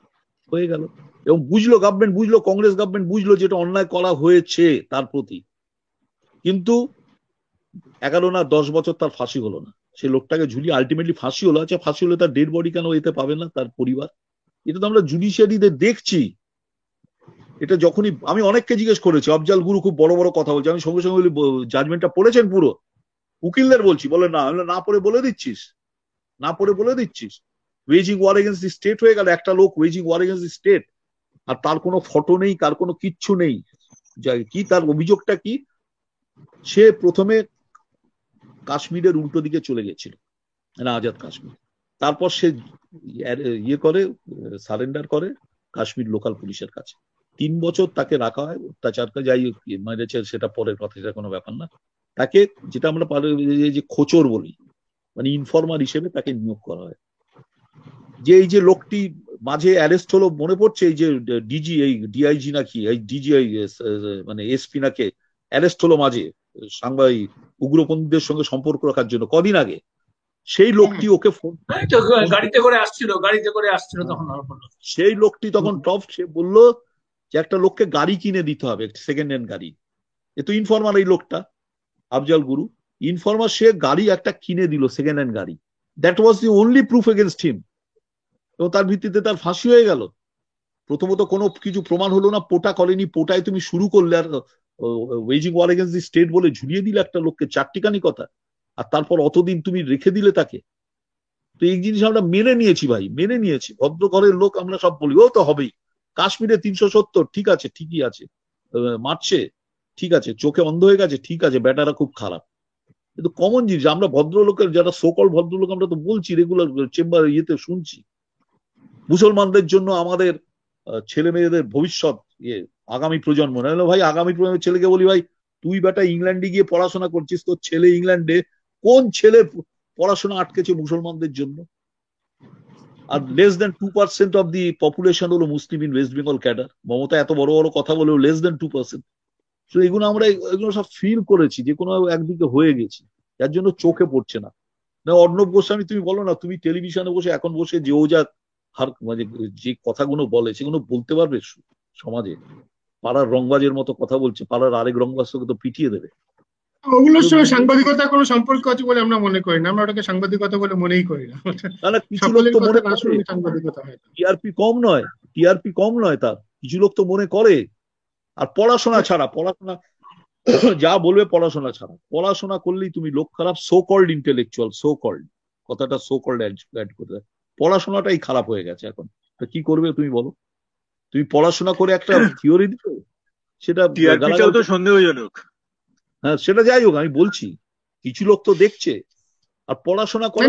হয়ে গেল। এবং বুঝলো গভর্নমেন্ট, বুঝলো কংগ্রেস গভর্নমেন্ট বুঝলো যেটা অন্যায় করা হয়েছে তার প্রতি, কিন্তু 11 না 10 বছর তার ফাঁসি হলো না। সেই লোকটাকে ঝুলিয়ে আলটিমেটলি ফাঁসি হলো। আচ্ছা ফাঁসি হলে তার ডেড বডি কেন এতে পাবে না তার পরিবার? এটা তো আমরা জুডিশিয়ারিদের দেখছি। এটা যখনই আমি অনেককে জিজ্ঞেস করেছি, অফজল গুরু খুব বড় বড় কথা বলছে, আমি সঙ্গে সঙ্গে বলি জাজমেন্টটা পড়েছেন পুরো? উকিলদের বলছি, বলে না। না পড়ে বলে দিচ্ছিস, না পড়ে বলে দিচ্ছিস? Waging war against the state হয়ে গেল, একটা লোক waging war against the state, আর তার কোনো ফটো নেই, তার কোনো কিচ্ছু নেই। কি তার অভিযোগটা কি? সে প্রথমে কাশ্মীরের উল্টো দিকে চলে গেছিল, মানে আজাদ কাশ্মীর, তারপর সে ইয়ে করে, সারেন্ডার করে কাশ্মীর লোকাল পুলিশের কাছে। 3 বছর তাকে রাখা হয়, অত্যাচার করে, যাই মেরেছে সেটা পরের কথা, সেটা কোনো ব্যাপার না। তাকে যেটা আমরা যে খোচর বলি, মানে ইনফর্মার হিসেবে তাকে নিয়োগ করা হয়। যে এই যে লোকটি মাঝে অ্যারেস্ট হলো, মনে পড়ছে, এই যে ডিজি, এই ডিআইজি নাকি এই ডিজি, মানে এসপি নাকি অ্যারেস্ট হলো মাঝে, সাংবাদিক উগ্রপন্থীদের সঙ্গে সম্পর্ক রাখার জন্য কদিন আগে, সেই লোকটি ওকে ফোন গাড়িতে করে আসছিল তখন। সেই লোকটি তখন টপ, সে বললো যে একটা লোককে গাড়ি কিনে দিতে হবে, সেকেন্ড হ্যান্ড গাড়ি। এ তো ইনফর্মার, এই লোকটা আফজল গুরু ইনফর্মার, সে গাড়ি একটা কিনে দিল, সেকেন্ড হ্যান্ড গাড়ি। That was the only proof against him, এবং তার ভিত্তিতে তার ফাঁসি হয়ে গেল। প্রথমত কোনো কিছু প্রমাণ হলো না, পোটা করেনি, পোটায় তুমি শুরু করলে, আর waging war against the state বলে ঝুলিয়ে দিলে একটা লোককে, চারটিখানি কথা, আর তারপর অতদিন তুমি রেখে দিলে তাকে। তো এই জিনিস আমরা মেনে নিয়েছি ভাই, মেনে নিয়েছি, ভদ্র ঘরের লোক আমরা সব বলি, ও তো হবেই। কাশ্মীরে 370, ঠিক আছে, ঠিকই আছে, মারছে, ঠিক আছে, চোখে অন্ধ হয়ে গেছে, ঠিক আছে, ব্যাটারা খুব খারাপ। কিন্তু কমন জিনিস আমরা ভদ্রলোকের, যারা সোকল ভদ্রলোক, আমরা তো বলছি রেগুলার চেম্বার ইয়েতে শুনছি, মুসলমানদের জন্য আমাদের ছেলে মেয়েদের ভবিষ্যৎ, আগামী প্রজন্ম না হলে ভাই, আগামী প্রজন্মের ছেলেকে বলি, ভাই তুই বেটা ইংল্যান্ডে গিয়ে পড়াশোনা করছিস, তোর ছেলে ইংল্যান্ডে, কোন ছেলে পড়াশোনা আটকেছে মুসলমানদের জন্য? আর less than 2% of the population হলো Muslim in West Bengal cadre. Mamata এত বড় বড় কথা বলেও লেস দেন 2%। তো এগুলো আমরা এগুলো সব ফিল করেছি যে কোনো একদিকে হয়ে গেছি, যার জন্য চোখে পড়ছে না। অর্ণব গোস্বামী, তুমি বলো না, তুমি টেলিভিশনে বসে এখন বসে যে ও যা মানে যে কথাগুলো বলে সেগুলো বলতে পারবে সমাজে? পাড়ার রংবাজের মতো কথা বলছে, পাড়ার আরেক রংবাজকে তো পিটিয়ে দেবে। ওগুলোর সঙ্গে সাংবাদিকতার কোনো সম্পর্ক আছে বলে আমরা মনে করি না, আমরা ওটাকে সাংবাদিকতা বলে মনেই করি না। কিছু লোক তো মনে করে সাংবাদিকতা হয়, টিআরপি কম নয়, টিআরপি কম নয়, তার কিছু লোক তো মনে করে। আর পড়াশোনা ছাড়া, পড়াশোনা যা বলবে পড়াশোনা ছাড়া, পড়াশোনা করলেই তুমি লোক খারাপ, so called intellectual, so called, কথাটা সো কল্ড অ্যাড করে দেয়। পড়াশোনাটাই খারাপ হয়ে গেছে এখন। তো কি করবে তুমি বলো? তুমি পড়াশোনা করে একটা থিওরি দিতে, সেটা তো সন্দেহজনক। হ্যাঁ, সেটা যাই হোক, আমি বলছি কিছু লোক তো দেখছে। আর পড়াশোনা করে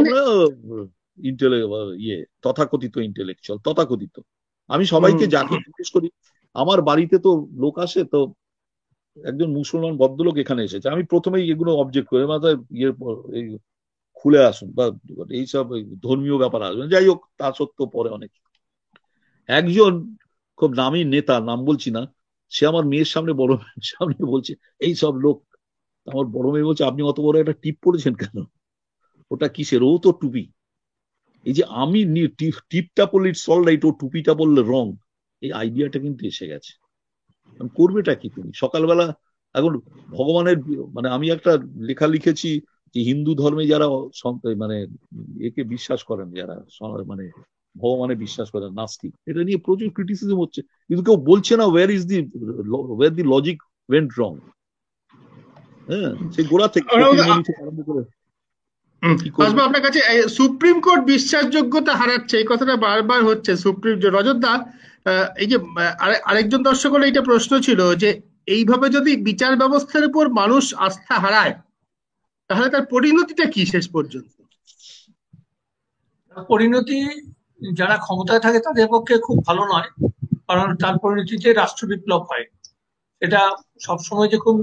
তথাকথিত ইন্টেলেকচুয়াল, তথাকথিত। আমি সবাইকে যাকে জিজ্ঞেস করি, আমার বাড়িতে তো লোক আসে, তো একজন মুসলমান ভদ্রলোক এখানে এসেছে, আমি প্রথমেই এগুলো অবজেক্ট করি, মাথায় খুলে আসুন বা এইসব ধর্মীয় ব্যাপার আসবেন, যাই হোক, তা সত্ত্বেও পরে অনেক। একজন খুব নামী নেতা, নাম বলছি না, সে আমার মেয়ের সামনে, বড় মেয়ের সামনে বলছে, এই সব লোক। আমার বড় মেয়ে বলছে, আপনি অত বড় একটা টিপ পড়েছেন কেন? ওটা কিসের? ও তো টুপি। এই যে আমি টিপটা পড়লে ইটস অল রাইট, ও টুপিটা বললে রং, এই আইডিয়াটা কিন্তু এসে গেছে। করবেটা কি তুমি? সকালবেলা এখন ভগবানের, মানে আমি একটা লেখা লিখেছি যে হিন্দু ধর্মে যারা মানে একে বিশ্বাস করেন, যারা মানে ভগবানে বিশ্বাস করেন, নাস্তিক, এটা নিয়ে প্রচুর ক্রিটিসিজম হচ্ছে, কিন্তু কেউ বলছে না ওয়ার দি লজিক ওয়েন্ট রং। হ্যাঁ, সেই গোড়া থেকে আরম্ভ করে। আপনার কাছে সুপ্রিম কোর্ট বিশ্বাসযোগ্যতা হারাচ্ছে, এই কথাটা বারবার হচ্ছে। সুপ্রিম রজতদা, এই যে আরেকজন দর্শক হলে এটা প্রশ্ন ছিল যে এইভাবে যদি বিচার ব্যবস্থার উপর মানুষ আস্থা হারায়, তাহলে তার পরিণতিটা কি শেষ পর্যন্ত? পরিণতি যারা ক্ষমতায় থাকে তাদের পক্ষে খুব ভালো নয়, কারণ তার পরিণতিতে রাষ্ট্র বিপ্লব হয়। এটা সবসময় যে খুব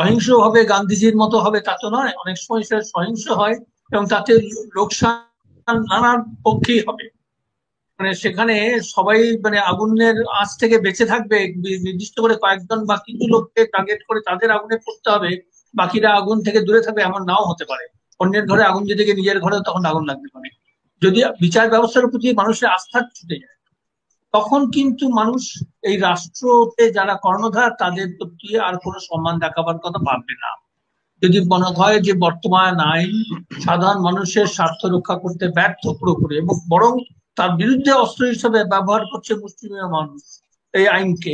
অহিংস ভাবে গান্ধীজির মতো হবে তা তো নয়, অনেক সময় সেটা সহিংস হয় এবং তাতে লোকসান নানার পক্ষেই হবে। মানে সেখানে সবাই মানে আগুনের আঁচ থেকে বেঁচে থাকবে, নির্দিষ্ট করে কয়েকজন বা কিছু লোককে টার্গেট করে তাদের আগুনে পড়তে হবে, বাকিরা আগুন থেকে দূরে থাকবে, এমন নাও হতে পারে। অন্যের ঘরে আগুন যদি নিজের ঘরে তখন আগুন লাগতে পারে। যদি বিচার ব্যবস্থার প্রতি মানুষের আস্থা ছুটে যায়, তখন কিন্তু মানুষ এই রাষ্ট্রতে যারা কর্ণধার তাদের প্রতি আর কোনো সম্মান দেখাবার কথা ভাববে না। যদি মনে হয় যে বর্তমান আইন সাধারণ মানুষের স্বার্থ রক্ষা করতে ব্যর্থ পুরোপুরি, এবং বরং তার বিরুদ্ধে অস্ত্র হিসেবে ব্যবহার করছে মুসলিম মানুষ, এই আইনকে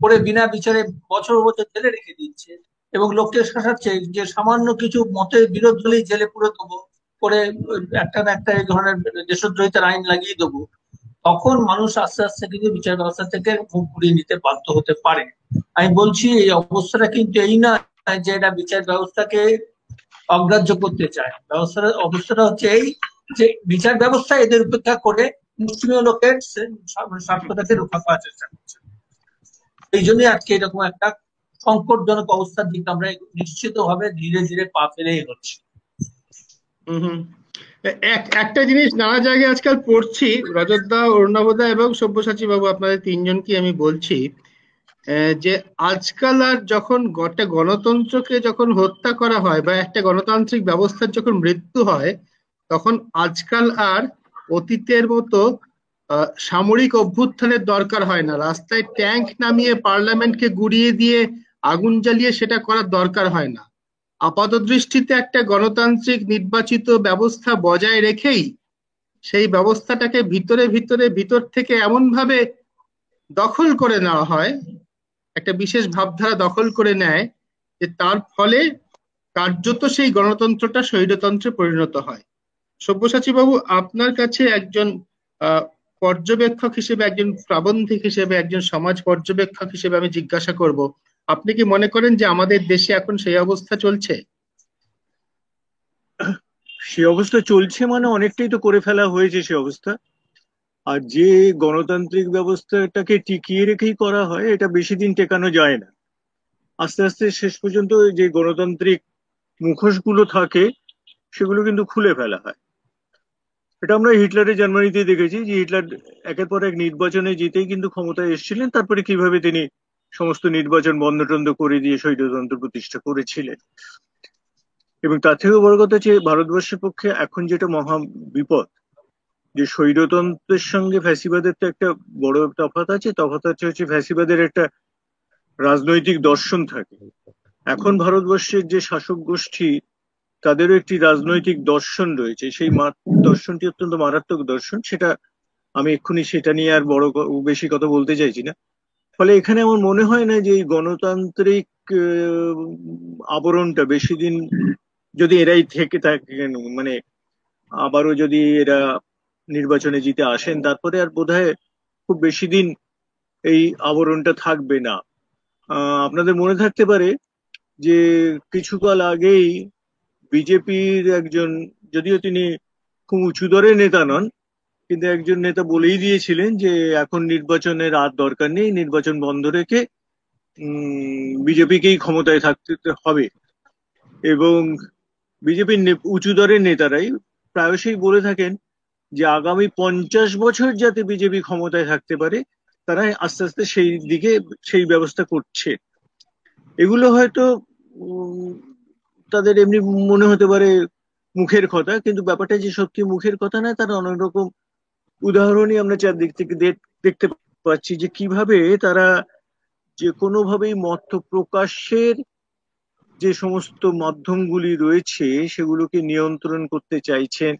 করে বিনা বিচারে বছর বছর জেলে রেখে দিচ্ছে এবং লোককে শাসাচ্ছে যে সামান্য কিছু মতের বিরোধ হলেই জেলে পুরো দেবো করে একটা না একটা এই ধরনের দেশদ্রোহিতার আইন লাগিয়ে দেবো, তখন মানুষ আস্তে আস্তে কিন্তু বিচার ব্যবস্থা থেকে মুখ ঘুরিয়ে নিতে বাধ্য হতে পারে। আমি বলছি এই অবস্থাটা কিন্তু এই না যে এটা বিচার ব্যবস্থাকে অগ্রাহ্য করতে চায়। অবস্থাটা হচ্ছে এই যে বিচার ব্যবস্থা এদের উপেক্ষা করে মুসলিম লোকের স্বার্থটাকে রক্ষা করার চেষ্টা করছে। এই জন্যই আজকে এরকম একটা সংকটজনক অবস্থার দিকে আমরা নিশ্চিত ভাবে ধীরে ধীরে পা ফেলে এগোচ্ছি। একটা জিনিস নানা জায়গায় আজকাল পড়ছি, রজতদা, অর্ণবদা এবং সব্যসাচী বাবু, আপনাদের তিনজনকে আমি বলছি যে আজকাল আর যখন একটা গণতন্ত্রকে যখন হত্যা করা হয় বা একটা গণতান্ত্রিক ব্যবস্থার যখন মৃত্যু হয়, তখন আজকাল আর অতীতের মতো সামরিক অভ্যুত্থানের দরকার হয় না। রাস্তায় ট্যাঙ্ক নামিয়ে পার্লামেন্টকে গুড়িয়ে দিয়ে আগুন জ্বালিয়ে সেটা করার দরকার হয় না। আপাত দৃষ্টিতে একটা গণতান্ত্রিক নির্বাচিত ব্যবস্থা বজায় রেখেই সেই ব্যবস্থাটাকে ভিতর থেকে এমন ভাবে দখল করে নেওয়া হয়, একটা বিশেষ ভাবধারা দখল করে নেয় যে তার ফলে কার্যত সেই গণতন্ত্রটা স্বৈরতন্ত্রে পরিণত হয়। সব্যসাচী বাবু, আপনার কাছে একজন আহ, পর্যবেক্ষক হিসেবে, একজন প্রাবন্ধিক হিসেবে, একজন সমাজ পর্যবেক্ষক হিসেবে আমি জিজ্ঞাসা করব, আপনি কি মনে করেন যে আমাদের দেশে এখন সেই অবস্থা চলছে? সে অবস্থা চলছে মানে অনেকটাই তো করে ফেলা হয়েছে সে অবস্থা। আর যে গণতান্ত্রিক ব্যবস্থাটাকে টিকিয়ে রেখেই করা হয়, এটা বেশি দিন টেকানো যায় না। আস্তে আস্তে শেষ পর্যন্ত যে গণতান্ত্রিক মুখোশগুলো থাকে সেগুলো কিন্তু খুলে ফেলা হয়। এটা আমরা হিটলারের জার্মানিতে দেখেছি যে হিটলার একের পর এক নির্বাচনে জিতেই কিন্তু ক্ষমতায় এসেছিলেন, তারপরে কিভাবে তিনি সমস্ত নির্বাচন বন্ধ টন্ধ করে দিয়ে স্বৈরতন্ত্র প্রতিষ্ঠা করেছিলেন। এবং তার থেকেও বড় কথা হচ্ছে ভারতবর্ষের পক্ষে এখন যেটা মহা বিপদ, যে স্বৈরতন্ত্রের সঙ্গে ফ্যাসিবাদের তো একটা বড় তফাৎ আছে। তফাৎ হচ্ছে ফ্যাসিবাদের একটা রাজনৈতিক দর্শন থাকে। এখন ভারতবর্ষের যে শাসক গোষ্ঠী, তাদেরও একটি রাজনৈতিক দর্শন রয়েছে। সেই দর্শনটি অত্যন্ত মারাত্মক দর্শন। সেটা আমি এক্ষুনি সেটা নিয়ে আর বেশি কথা বলতে চাইছি না। ফলে এখানে আমার মনে হয় না যে এই গণতান্ত্রিক আবরণটা বেশি দিন যদি এরাই থেকে থাকেন, মানে আবারও যদি এরা নির্বাচনে জিতে আসেন, তারপরে আর বোধহয় খুব বেশি দিন এই আবরণটা থাকবে না। আপনাদের মনে থাকতে পারে যে কিছুকাল আগেই বিজেপির একজন, যদিও তিনি খুব উঁচু দরের নেতা নন, কিন্তু একজন নেতা বলেই দিয়েছিলেন যে এখন নির্বাচনের আর দরকার নেই, নির্বাচন বন্ধ রেখে বিজেপিকেই ক্ষমতায় থাকতে হবে। এবং বিজেপির উঁচু দরের নেতারাই প্রায়শই বলে থাকেন যে আগামী 50 বছর যাতে বিজেপি ক্ষমতায় থাকতে পারে, তারা আস্তে আস্তে সেই দিকে সেই ব্যবস্থা করছে। এগুলো হয়তো তাদের এমনি মনে হতে পারে মুখের কথা, কিন্তু ব্যাপারটা যে সত্যি মুখের কথা না, তার অনেক রকম উদাহরণই আমরা চারদিক থেকে দেখতে পাচ্ছি যে কিভাবে তারা যে কোনো ভাবেই মত প্রকাশের যে সমস্ত মাধ্যমগুলি রয়েছে সেগুলোকে নিয়ন্ত্রণ করতে চাইছেন।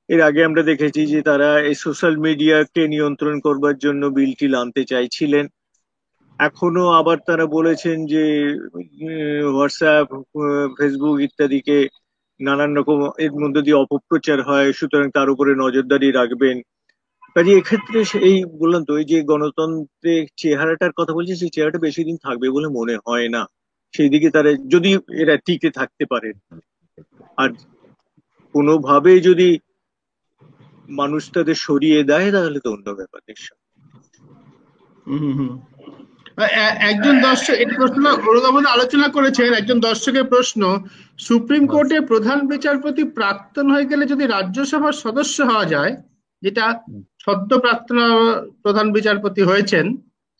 এর আগে আমরা দেখেছি যে তারা এই সোশ্যাল মিডিয়াকে নিয়ন্ত্রণ করবার জন্য বিলটি আনতে চাইছিলেন। এখনো আবার তারা বলেছেন যে হোয়াটসঅ্যাপ, ফেসবুক ইত্যাদিকে নানান রকম এর মধ্যে দিয়ে অপপ্রচার হয়, সুতরাং তার উপরে নজরদারি রাখবেন। কাজে এক্ষেত্রে এই বললাম তো, এই যে গণতন্ত্রের চেহারাটার কথা বলছি, সেই চেহারাটা বেশি দিন থাকবে বলে মনে হয় না। সেই দিকে তারা যদি এরা টিকে থাকতে পারেন, আর কোনোভাবে যদি মানুষ তাদের সরিয়ে দেয়, তাহলে তো অন্য ব্যাপার নিশ্চয়। একজন দর্শক এই প্রশ্ন আলোচনা করেছেন, একজন দর্শকের প্রশ্ন, সুপ্রিম কোর্টের প্রধান বিচারপতি প্রাক্তন হয়ে গেলে যদি রাজ্যসভার সদস্য হওয়া যায়, যেটা সদ্য প্রাক্তন প্রধান বিচারপতি হয়েছেন,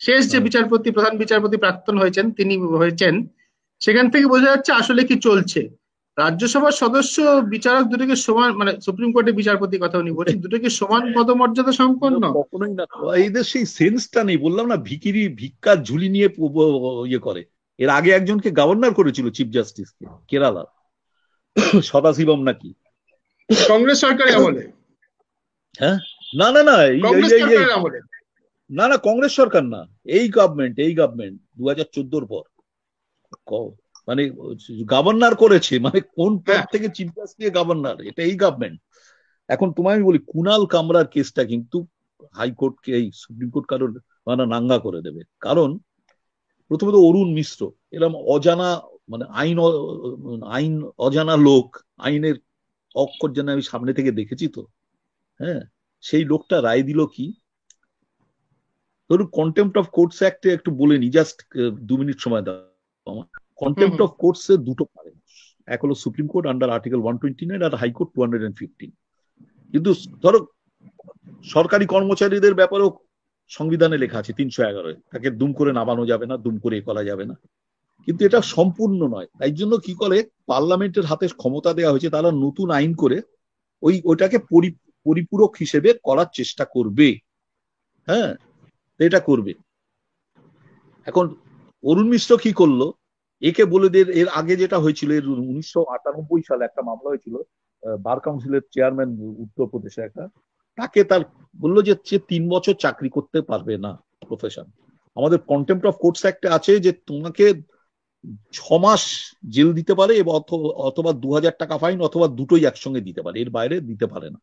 শেষ যে বিচারপতি প্রধান বিচারপতি প্রাক্তন হয়েছেন তিনি হয়েছেন, সেখান থেকে বোঝা যাচ্ছে আসলে কি চলছে। রাজ্যসভার সদস্য বিচারক দুটোকে সমান, মানে সুপ্রিম কোর্টের বিচারপতির কথা উনি বলছেন, দুটোকে সমান পদমর্যাদা সম্পন্ন? কখনোই না, এদের সেই সেন্সটা নেই। বললাম না, ভিক্ষার ঝুলি নিয়ে ইয়ে করে। এর আগে একজনকে গভর্নর করেছিল চিফ জাস্টিসকে, কেরালা, সদাশিবম নাকি, কংগ্রেস সরকারের আমলে। হ্যাঁ, না না না, কংগ্রেস সরকারের আমলে না না, কংগ্রেস সরকার না, এই গভর্নমেন্ট 2014 পর মানে গভর্নর করেছে। মানে কোন পদ থেকে চিফ জাস্টিস গভর্নর, এটা এই গভর্নমেন্ট। এখন তোমায় আমি বলি, কুনাল কামরার কেসটা কিন্তু হাইকোর্টকে, এই সুপ্রিম কোর্ট কারোর মানে নাঙ্গা করে দেবে। কারণ প্রথমত অরুণ মিশ্র এরকম অজানা, মানে আইন অজানা লোক, আইনের অক্ষর যেন আমি সামনে থেকে দেখেছি তো, হ্যাঁ, সেই লোকটা রায় দিল কি, ধরুন কন্টেম্পট অফ কোর্টস অ্যাক্টে একটু বলে নি, জাস্ট 2 মিনিট সময় দাও আমার। কন্টেম্পট অফ কোর্টস এর দুটো পারে, এক হলো সুপ্রিম কোর্ট আন্ডার আর্টিকেল 129 আর হাইকোর্ট 215। কিন্তু ধরো সরকারি কর্মচারীদের ব্যাপারেও সংবিধানে লেখা আছে 311, তাকে দুম করে নামানো যাবে না, দুম করে করা যাবে না। কিন্তু এটা সম্পূর্ণ নয়, তাই জন্য কি করে পার্লামেন্টের হাতে ক্ষমতা দেওয়া হয়েছে, তারা নতুন আইন করে ওইটাকে পরিপূরক হিসেবে করার চেষ্টা করবে। হ্যাঁ, এটা করবে। এখন অরুণ মিশ্র কি করলো, একে বলে এর আগে যেটা হয়েছিল, 1998 সালে একটা মামলা হয়েছিল, বার কাউন্সিলের চেয়ারম্যান উত্তরপ্রদেশে একটা, তাকে তার বললো যে 3 বছর চাকরি করতে পারবে না প্রফেশন। আমাদের কন্টেম্পট অফ কোর্টস অ্যাক্টে আছে যে তোমাকে 6 মাস জেল দিতে পারে এবং অথবা 2000 টাকা ফাইন অথবা দুটোই একসঙ্গে দিতে পারে, এর বাইরে দিতে পারে না।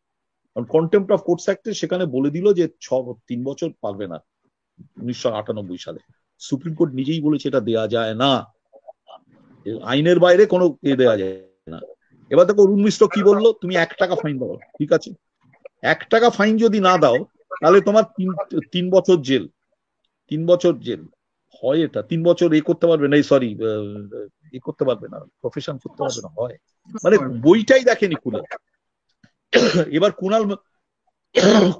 কারণ কন্টেম্পট অফ কোর্টস অ্যাক্টে সেখানে বলে দিল যে 3 বছর পারবে না 1998 সালে। সুপ্রিম কোর্ট নিজেই বলেছে এটা দেয়া যায় না, আইনের বাইরে কোনো দেয়া যায় না। এবার দেখো অরুণ মিশ্র কি বললো, তুমি 1 টাকা ফাইন দাও, ঠিক আছে 1 টাকা ফাইন যদি না দাও তাহলে তোমার 3 বছর জেল। 3 বছর জেল হয়, এটা 3 বছর করতে পারবে না, সরি করতে পারবে না, প্রফেশন করতে পারবে না, হয় মানে বইটাই দেখেনি কুণাল। এবার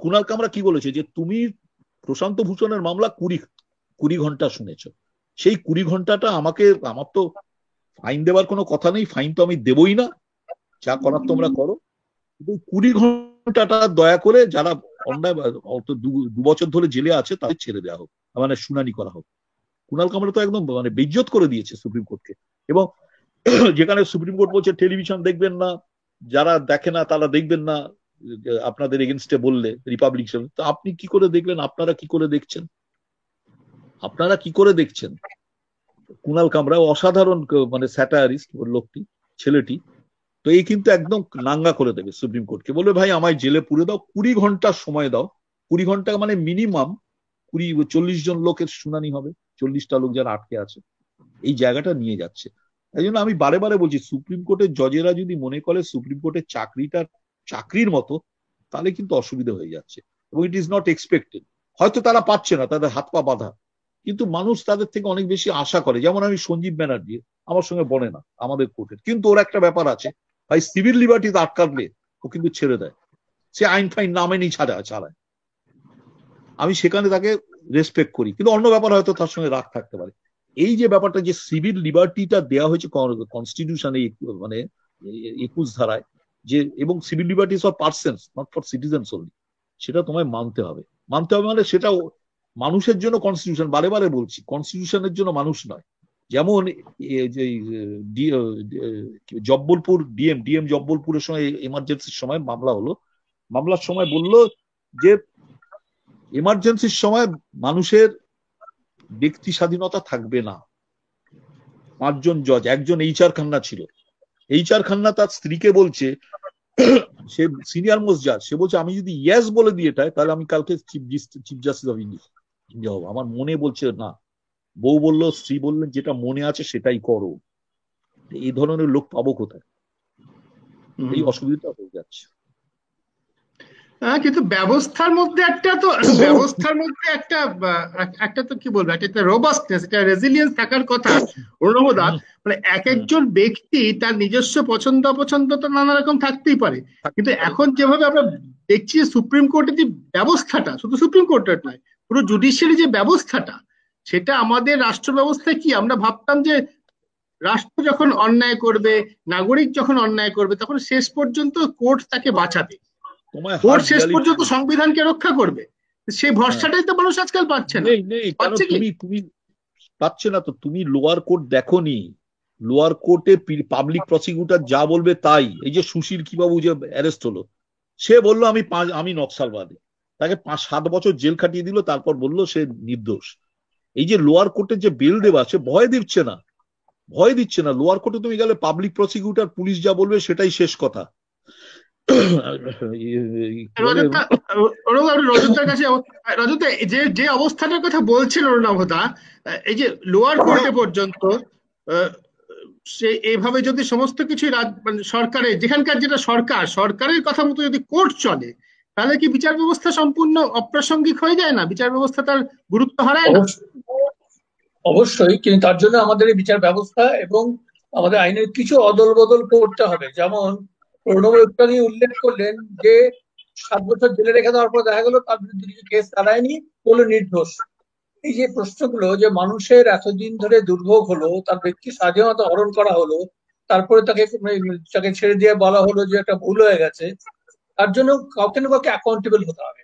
কুণাল কামরা কি বলেছে যে তুমি প্রশান্ত ভূষণের মামলা 20 ঘন্টা শুনেছ, সেই 20 ঘন্টাটা আমার তো ফাইন দেওয়ার কোনো কথা নেই, ফাইন তো আমি দেবই না, যা করার তোমরা করো, 20 ঘন্টাটা দয়া করে যারা অন্যায় 2 বছর ধরে জেলে আছে তাদের ছেড়ে দেওয়া হোক, মানে শুনানি করা হোক। কুণাল কামরা তো একদম মানে বেইজ্জত করে দিয়েছে সুপ্রিম কোর্টকে। এবং যেখানে সুপ্রিম কোর্ট বলছে টেলিভিশন দেখবেন না, যারা দেখে না তারা দেখবেন না, আপনাদের এগেনস্টে বললে রিপাবলিক, তো আপনি কি করে দেখলেন? আপনারা কি করে দেখছেন? আপনারা কি করে দেখছেন? কুণাল কামরা অসাধারণ মানে স্যাটারিস্ট লোকটি, ছেলেটি, তো এই কিন্তু একদম নাঙ্গা করে দেবে সুপ্রিম কোর্টকে, বলবে ভাই আমায় জেলে পুরে দাও, 20 ঘন্টা সময় দাও। 20 ঘন্টা মানে মিনিমাম 40 জন লোকের শুনানি হবে, 40টা লোক যারা আটকে আছে, এই জায়গাটা নিয়ে যাচ্ছে। তাই জন্য আমি বারে বারে বলছি, সুপ্রিম কোর্টের জজেরা যদি মনে করে সুপ্রিম কোর্টের চাকরিটা চাকরির মতো, তাহলে কিন্তু অসুবিধা হয়ে যাচ্ছে। এবং ইট ইজ নট এক্সপেক্টেড, হয়তো তারা পাচ্ছে না, তাদের হাত পা বাঁধা, কিন্তু মানুষ তাদের থেকে অনেক বেশি আশা করে। যেমন আমি সঞ্জীব ব্যানার্জি, আমার সঙ্গে বনে না আমাদের কোর্টের, কিন্তু ওর একটা ব্যাপার আছে, ভাই সিভিল লিবার্টিতে আটকালে ও কিন্তু ছেড়ে দেয়, সে আইন ফাইন না মেনেই চালায়। আমি সেখানে তাকে রেসপেক্ট করি, কিন্তু অন্য ব্যাপার হয়তো তার সঙ্গে রাগ থাকতে পারে। এই যে ব্যাপারটা যে সিভিল লিবার্টিটা দেওয়া হয়েছে কনস্টিটিউশনে, মানে 21 ধারায়, যে এবং civil liberties for persons not for citizens only, সেটা তোমায় মানতে হবে। মানে সেটা মানুষের জন্য কনস্টিটিউশন, বারে বারে বলছি কনস্টিটিউশনের জন্য মানুষ নয়। যেমন যে জব্বলপুর ডিএম জব্বলপুরের সময় এমার্জেন্সির সময় মামলা হলো, মামলার সময় বললো যে এমার্জেন্সির সময় মানুষের ব্যক্তি স্বাধীনতা থাকবে না। 5 জন জজ, একজন HR খান্না ছিল, HR খান্না তার স্ত্রীকে বলছে, সে সিনিয়র মোস্ট জাজ, সে বলছে আমি যদি ইয়েস বলে দিয়ে এটাই, তাহলে আমি কালকে চিফ জাস্টিস অফ ইন্ডিয়া হবো। আমার মনে বলছে না, বউ বললো, স্ত্রী বললেন যেটা মনে আছে সেটাই করো। এই ধরনের লোক পাবো কোথায়? এই অসুবিধা হয়ে যাচ্ছে। কিন্তু ব্যবস্থার মধ্যে একটা তো কি বলবো, একটা রোবাস্টনেস, একটা রেজিলিয়েন্স থাকার কথা অনুরোধা। মানে এক একজন ব্যক্তি তার নিজস্ব পছন্দ অপছন্দ তো নানা রকম থাকতেই পারে, কিন্তু এখন যেভাবে আমরা দেখছি সুপ্রিম কোর্টের যে ব্যবস্থাটা, শুধু সুপ্রিম কোর্টের নয়, পুরো জুডিশিয়ারি যে ব্যবস্থাটা, সেটা আমাদের রাষ্ট্র ব্যবস্থায় কি আমরা ভাবতাম যে রাষ্ট্র যখন অন্যায় করবে, নাগরিক যখন অন্যায় করবে, তখন শেষ পর্যন্ত কোর্ট তাকে বাঁচাবে, কোর্ট শেষ পর্যন্ত সংবিধানকে রক্ষা করবে। সেই ভরসাটাই তো মানুষ আজকাল পাচ্ছে না। তুমি পাচ্ছে না তো, তুমি লোয়ার কোর্ট দেখোনি? লোয়ার কোর্টে পাবলিক প্রসিকিউটর যা বলবে তাই। এই যে সুশীল কি বাবু যে অ্যারেস্ট হলো, সে বললো আমি নকশালবাদী, তাকে 5-7 বছর জেল খাটিয়ে দিল, তারপর বললো সে নির্দোষ। এই যে লোয়ার কোর্টের যে বেল দেওয়া, সে ভয় দিচ্ছে না। লোয়ার কোর্টে তুমি গেলে পাবলিক প্রসিকিউটর পুলিশ যা বলবে সেটাই শেষ কথা। রজতার কাছে রজত, যে অবস্থাটার কথা বলছেন অরুণাভদা, এই যে লোয়ার কোর্টে পর্যন্ত সে এইভাবে যদি সমস্ত কিছু মানে সরকারের, যেখানকার যেটা সরকারের কথা মতো যদি কোর্ট চলে, তাহলে কি বিচার ব্যবস্থা সম্পূর্ণ অপ্রাসঙ্গিক হয়ে যায় না? বিচার ব্যবস্থা তার গুরুত্ব হারায় না? অবশ্যই, কিন্তু তার জন্য আমাদের এই বিচার ব্যবস্থা এবং আমাদের আইনের কিছু অদল বদল করতে হবে। যেমন প্রণব ইত্যাদি উল্লেখ করলেন যে 7 বছর জেলে রেখে দেওয়ার পর দেখা গেল তার বিরুদ্ধে কিছু কেস চালায়নি, বলে নির্দোষ। এই যে প্রশ্নগুলো, যে মানুষের এতদিন ধরে দুর্ভোগ হলো, তার ব্যক্তি স্বাধীনতা হরণ করা হলো, তারপরে তাকে ছেড়ে দিয়ে বলা হলো যে একটা ভুল হয়ে গেছে, তার জন্য কাউকে না কাউকে অ্যাকাউন্টেবল হতে হবে।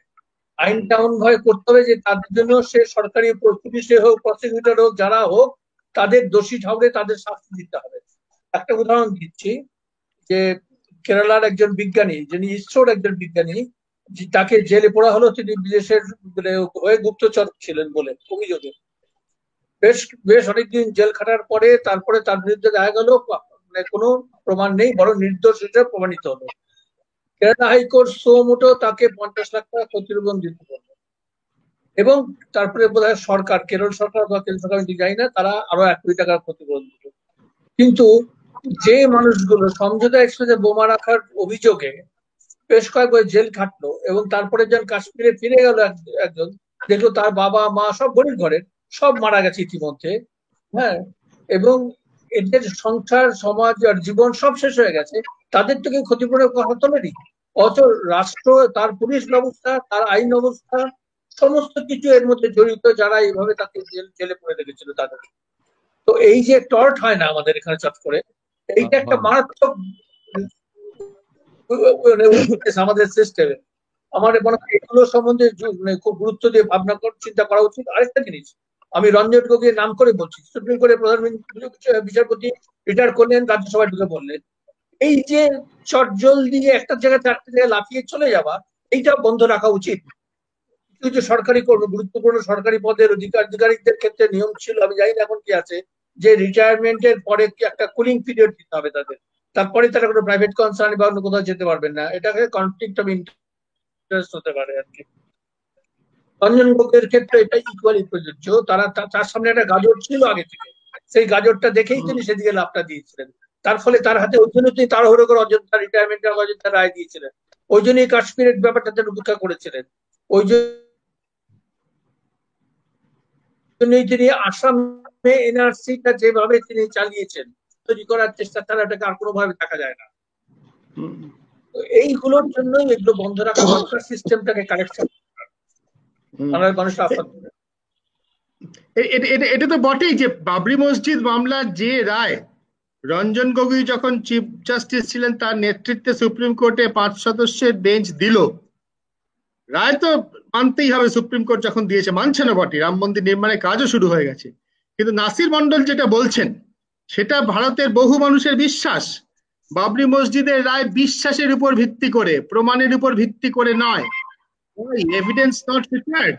আইনটা এমন ভাবে করতে হবে যে তাদের জন্য সে সরকারি পুলিশে হোক, প্রসিকিউটর হোক, যারা হোক, তাদের দোষী ঠাউরে তাদের শাস্তি দিতে হবে। একটা উদাহরণ দিচ্ছি, যে কেরালার একজন বিজ্ঞানী, যিনি ইসরোর একজন বিজ্ঞানী, তাকে জেলে পড়া হলো তিনি বিদেশের হয়ে গুপ্তচর ছিলেন বলে অভিযোগে। বেশ বেশ অনেকদিন জেল খাটার পরে তারপরে তার বিরুদ্ধে দেখা গেল মানে কোনো প্রমাণ নেই, বরং নির্দোষ হিসেবে প্রমাণিত হলো। কেরালা হাইকোর্ট সো মোটো তাকে 50 লাখ টাকা ক্ষতিপূরণ দিতে বলল, এবং তারপরে বোধহয় সরকার, কেরল সরকার বা কেন্দ্র সরকার আমি জানি না, তারা আরো 1 কোটি টাকার ক্ষতিপূরণ দিল। কিন্তু যে মানুষগুলো সমঝোতা এক্সপ্রেসে বোমা রাখার অভিযোগে বেশ কয়েক বছর জেল খাটলো এবং তারপরে যখন কাশ্মীরে ফিরে গেল একজন, দেখলো তার বাবা মা সব গরিব ঘরের, সব মারা গেছে ইতিমধ্যে, হ্যাঁ, এবং এদের সংসার সমাজ আর জীবন সব শেষ হয়ে গেছে, তাদের তো কেউ ক্ষতিপূরণের কথা তোলেনি। অথচ রাষ্ট্র, তার পুলিশ ব্যবস্থা, তার আইন ব্যবস্থা সমস্ত কিছু এর মধ্যে জড়িত, যারা এইভাবে তাকে জেলে পড়ে রেখেছিল তাদের। তো এই যে টর্ট হয় না আমাদের এখানে চট করে, এইটা একটা মারাত্মক আমাদের সিস্টেমে। আমার মনে হয় এগুলো সম্বন্ধে খুব গুরুত্ব দিয়ে ভাবনা চিন্তা করা উচিত। আরেকটা জিনিস আমি রঞ্জন গগৈর নাম করে বলছি, সুপ্রিম কোর্টের প্রধান বিচারপতি রিটায়ার করলেন, রাজ্যসভায় ঢুকে বললেন, এই যে চটজল দিয়ে একটা জায়গায় চারটে জায়গায় লাফিয়ে চলে যাওয়া, এইটা বন্ধ রাখা উচিত। কিছু সরকারি গুরুত্বপূর্ণ সরকারি পদের অধিকারীদের ক্ষেত্রে নিয়ম ছিল, আমি জানি না এখন কি আছে, যে রিটায়ারমেন্টের পরে একটা কুলিং পিরিয়ড দিতে হবে তাদের, তারপরে তারা কোনো প্রাইভেট কনসার্ন বা অন্য কোথাও যেতে পারবেন না। এটাকে কনফ্লিক্ট অফ ইন্টারেস্ট হতে পারে আর কি। রঞ্জন গগৈর ক্ষেত্রে এটা ইকুয়ালি প্রযোজ্য। তার সামনে একটা গাজর ছিল আগে থেকে, সেই গাজরটা দেখেই তিনি সেদিকে লাভটা দিয়েছিলেন। তার ফলে তার হাতে ওই জন্য তিনি তাড়াহুড়ো করে অযোধ্যা রিটায়ারমেন্টের অযোধ্যা রায় দিয়েছিলেন, ওই জন্যই কাশ্মীরের ব্যাপারটা তিনি উপেক্ষা করেছিলেন, ওই জন্যই তিনি আসামে এনআরসিটা যেভাবে তিনি চালিয়েছেন, তৈরি করার চেষ্টা, তারা এটাকে আর কোনোভাবে দেখা যায় না। এইগুলোর জন্যই এগুলো বন্ধ রাখা দরকার, সিস্টেমটাকে কারেকশন মানুষরা আফাত করে। এটা তো বটেই যে বাবরি মসজিদ মামলার যে রায় রঞ্জন গগৈ যখন চিফ জাস্টিস ছিলেন তার নেতৃত্বে সুপ্রিম কোর্টে 5 সদস্যের বেঞ্চ দিল, রায় তো মানতেই হবে। সুপ্রিম কোর্ট যখন দিয়েছে, মানছে না বটে, রাম মন্দির নির্মাণের কাজও শুরু হয়ে গেছে, কিন্তু নাসির মন্ডল যেটা বলছেন সেটা ভারতের বহু মানুষের বিশ্বাস। বাবরি মসজিদের রায় বিশ্বাসের উপর ভিত্তি করে, প্রমাণের উপর ভিত্তি করে নয়। এভিডেন্স নট রিকোয়ার্ড,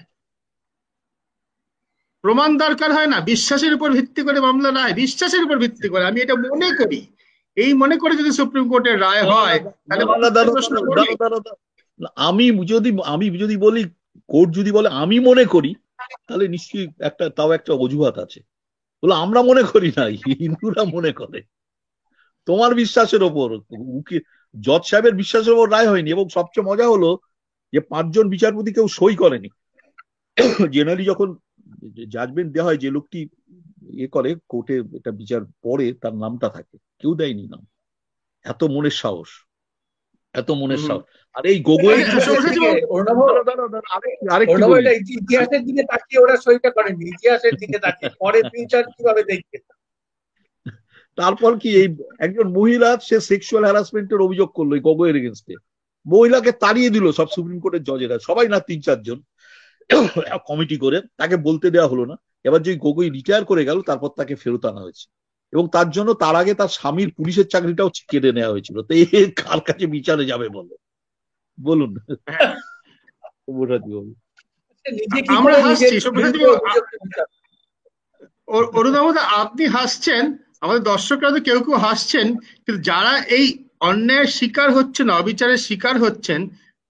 প্রমাণ দরকার হয় না, বিশ্বাসের উপর ভিত্তি করে মামলা রায়, বিশ্বাসের উপর ভিত্তি করে। আমি এটা মনে করি, এই মনে করে যদি সুপ্রিম কোর্টের রায় হয় তাহলে আমি যদি বলি, কোর্ট যদি বলে আমি মনে করি, তাহলে নিশ্চয়ই তাও একটা অজুহাত আছে। বলে আমরা মনে করি না, হিন্দুরা মনে করে। তোমার বিশ্বাসের ওপর, জজ সাহেবের বিশ্বাসের ওপর রায় হয়নি। এবং সবচেয়ে মজা হলো যে 5 জন বিচারপতি কেউ সই করেনি। জেনারেলি যখন জাজমেন্ট দেওয়া হয়, যে লোকটি করে কোর্টে এটা বিচার পড়ে, তার নামটা থাকে, কেউ দেয়নি নাম। এত মনের সাহস, এত মনের সাহস। আর এই গগৈ ইতিহাসের দিকে তাকিয়ে ওরা সইটা করেনি, ইতিহাসের দিকে তাকিয়ে পরে ফিউচার কিভাবে দেখবে। তারপর কি, এই একজন মহিলা, সে সেক্সুয়াল হ্যারাসমেন্টের অভিযোগ করলো গগৈয়ের এগেনস্টে, মহিলাকে তাড়িয়ে দিল সব সুপ্রিম কোর্টের জজেরা, সবাই না 3-4 জন কমিটি করে, তাকে বলতে দেওয়া হলো না। এবার যে গগৈ রিটায়ার করে গেল, তারপর তাকে ফেরত আনা হয়েছে, এবং তার জন্য তার আগে তার স্বামীর পুলিশের চাকরিটাও কেড়ে নেওয়া হয়েছিল। তো কার কাছে বিচারে যাবে বলুন? আমরা হাসছি, অরুণাবদা আপনি হাসছেন, আমাদের দর্শকরা তো কেউ কেউ হাসছেন, কিন্তু যারা এই অন্যায়ের শিকার হচ্ছেন, অবিচারের শিকার হচ্ছেন,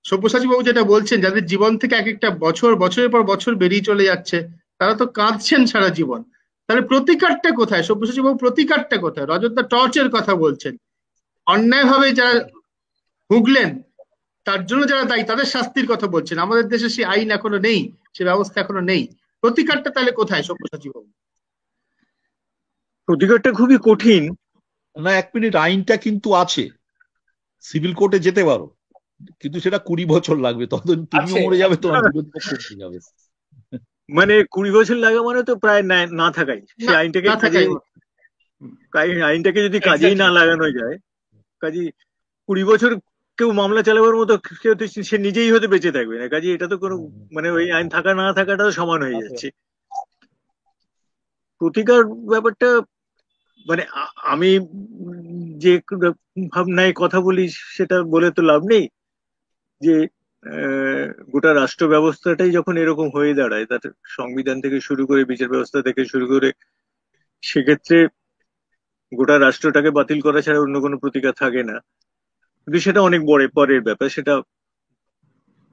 সব্যসাচী বাবু যেটা বলছেন, যাদের জীবন থেকে এক একটা বছরের পর বছর বেরিয়ে চলে যাচ্ছে, তারা তো কাঁদছেন সারা জীবন। তাহলে প্রতিকারটা কোথায় সব্যসাচী বাবু? প্রতিকারটা কোথায়? অযোধ্যা টর্চের কথা বলছেন, অন্যায়ভাবে যারা ভুগলেন, তার জন্য যারা দায়ী, তাদের শাস্তির কথা বলছেন। আমাদের দেশে সে আইন এখনো নেই, সে ব্যবস্থা এখনো নেই। প্রতিকারটা তাহলে কোথায় সব্যসাচী বাবু? প্রতিকারটা খুবই কঠিন। না, 1 মিনিট, আইনটা কিন্তু আছে, সিভিল কোর্টে যেতে পারো, কিন্তু সেটা 20 বছর লাগবে, ততদিন তুমিও মরে যাবে, তোমার বিরোধী পক্ষ মরে যাবে। মানে 20 বছর লাগে মানে তো প্রায় না থাকাই, সেই আইনটাকে যদি কাজেই না লাগানো যায়, কাজে 20 বছর কেউ মামলা চালাবার মতো কেউ তো সে নিজেই হয়তো বেঁচে থাকবে না। কাজে এটা তো কোনো, মানে ওই আইন থাকা না থাকাটা সমান হয়ে যাচ্ছে। প্রতিকার ব্যাপারটা, মানে আমি যে ভাবনায় কথা বলি সেটা বলে তো লাভ নেই। যে গোটা রাষ্ট্র ব্যবস্থাটাই যখন এরকম হয়ে দাঁড়ায়, তার সংবিধান থেকে শুরু করে বিচার ব্যবস্থা থেকে শুরু করে, সেক্ষেত্রে গোটা রাষ্ট্রটাকে বাতিল করা ছাড়া অন্য কোনো প্রতিকার থাকে না। কিন্তু সেটা অনেক পরের ব্যাপার, সেটা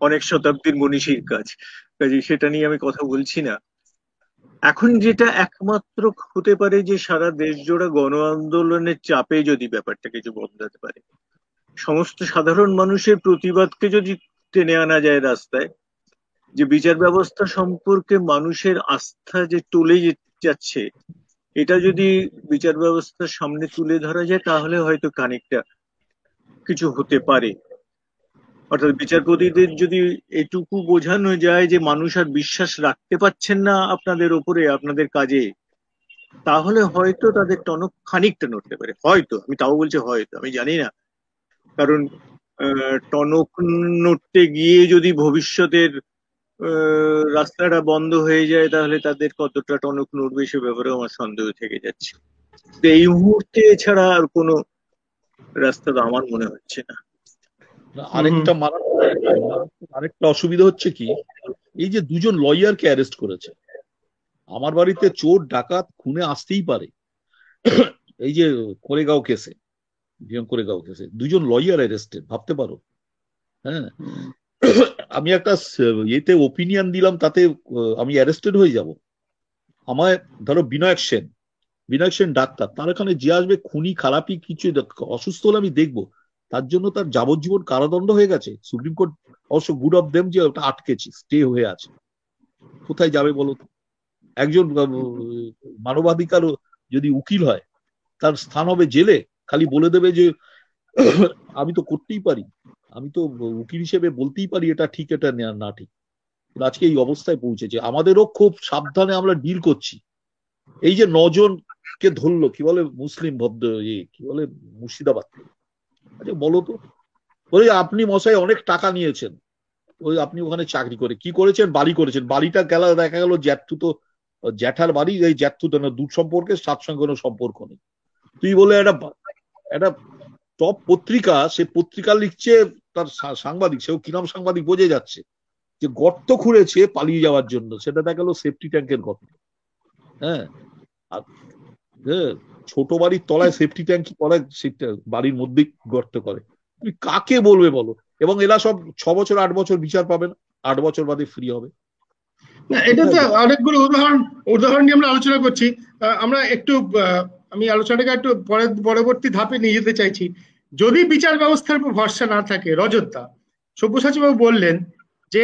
অনেক শতাব্দীর মনীষীর কাজ, কাজে সেটা নিয়ে আমি কথা বলছি না। এখন যেটা একমাত্র হতে পারে যে সারা দেশ জোড়া গণ আন্দোলনের চাপে যদি ব্যাপারটা কিছু বদলাতে পারে, সমস্ত সাধারণ মানুষের প্রতিবাদকে যদি টেনে আনা যায় রাস্তায়, যে বিচার ব্যবস্থা সম্পর্কে মানুষের আস্থা যে টলে যাচ্ছে, এটা যদি বিচার ব্যবস্থার সামনে তুলে ধরা যায়, তাহলে হয়তো খানিকটা কিছু হতে পারে। অর্থাৎ বিচারপতিদের যদি এটুকু বোঝানো যায় যে মানুষ আর বিশ্বাস রাখতে পারছেন না আপনাদের ওপরে, আপনাদের কাজে, তাহলে হয়তো তাদের টনক খানিকটা নড়তে পারে। হয়তো, আমি তাও বলছি হয়তো, আমি জানি না। কারণ টনক নড়তে গিয়ে যদি ভবিষ্যতের রাস্তাটা বন্ধ হয়ে যায়, তাহলে তাদের কতটা টনক নড়বে সে ব্যাপারে আমার সন্দেহ থেকে যাচ্ছে। এই মুহূর্তে এছাড়া আর কোনো রাস্তা তো আমার মনে হচ্ছে না। আরেকটা অসুবিধা হচ্ছে কি, এই যে দুজন লয়ারকে অ্যারেস্ট করেছে, আমার বাড়িতে চোর ডাকাত খুনে আসতেই পারে, এই যে কোরেগাঁও কেসে, কোরেগাঁও কেসে দুজন লয়ার অ্যারেস্টেড, ভাবতে পারো। হ্যাঁ, আমি একটা ইয়েতে ওপিনিয়ন দিলাম, তাতে আমি অ্যারেস্টেড হয়ে যাব। আমায় ধরো বিনায়ক সেন ডাক্তার, তার এখানে যে আসবে খুনি খারাপি কিছু অসুস্থ হলে আমি দেখবো, তার জন্য তার যাবজ্জীবন কারাদণ্ড হয়ে গেছে। সুপ্রিম কোর্ট অবশ্য গুড অফ দেম যে ওটা আটকেছি, স্টে হয়ে আছে। কোথায় যাবে বলো তো? একজন মানবাধিকার যদি উকিল হয়, তার স্থান হবে জেলে, খালি বলে দেবে যে আমি তো করতেই পারি, আমি তো উকিল হিসেবে বলতেই পারি এটা ঠিক এটা না ঠিক। আজকে এই অবস্থায় পৌঁছেছে, আমাদেরও খুব সাবধানে আমরা ডিল করছি। এই যে 9 জনকে ধরলো, কি বলে মুসলিম ভদ্র কি বলে মুর্শিদাবাদ থেকে, আচ্ছা বলো তো, বলে আপনি মশাই অনেক টাকা নিয়েছেন, ওই আপনি ওখানে চাকরি করে কি করেছেন, বাড়ি করেছেন, বাড়িটা দেখা গেল জ্যাঠার বাড়ি, এই জ্যাঠু না দূর সম্পর্কে, সাত সঙ্গে কোনো সম্পর্ক নেই। তুই বলে একটা টপ পত্রিকা, সে পত্রিকা লিখছে, তার সাংবাদিক, সেও কিরম সাংবাদিক বোঝে যাচ্ছে, যে গর্ত খুঁড়েছে পালিয়ে যাওয়ার জন্য, সেটা দেখা গেল সেফটি ট্যাঙ্কের গর্ত। হ্যাঁ, ছোট বাড়ির তলায় সেফটি ট্যাঙ্ক করে, বাড়ির মধ্যেই গর্ত করে, তুমি কাকে বলবে বলো? এবং এরা সব 6 বছর 8 বছর বিচার পাবে না, 8 বছর বাদে ফ্রি হবে। এটা তো অনেকগুলো উদাহরণ নিয়ে আমরা আলোচনা করছি। আমরা একটু আমি আলোচনাটাকে একটু পরবর্তী ধাপে নিয়ে যেতে চাইছি। যদি বিচার ব্যবস্থার উপর ভরসা না থাকে, রজতদা, সব্যসাচী বাবু বললেন যে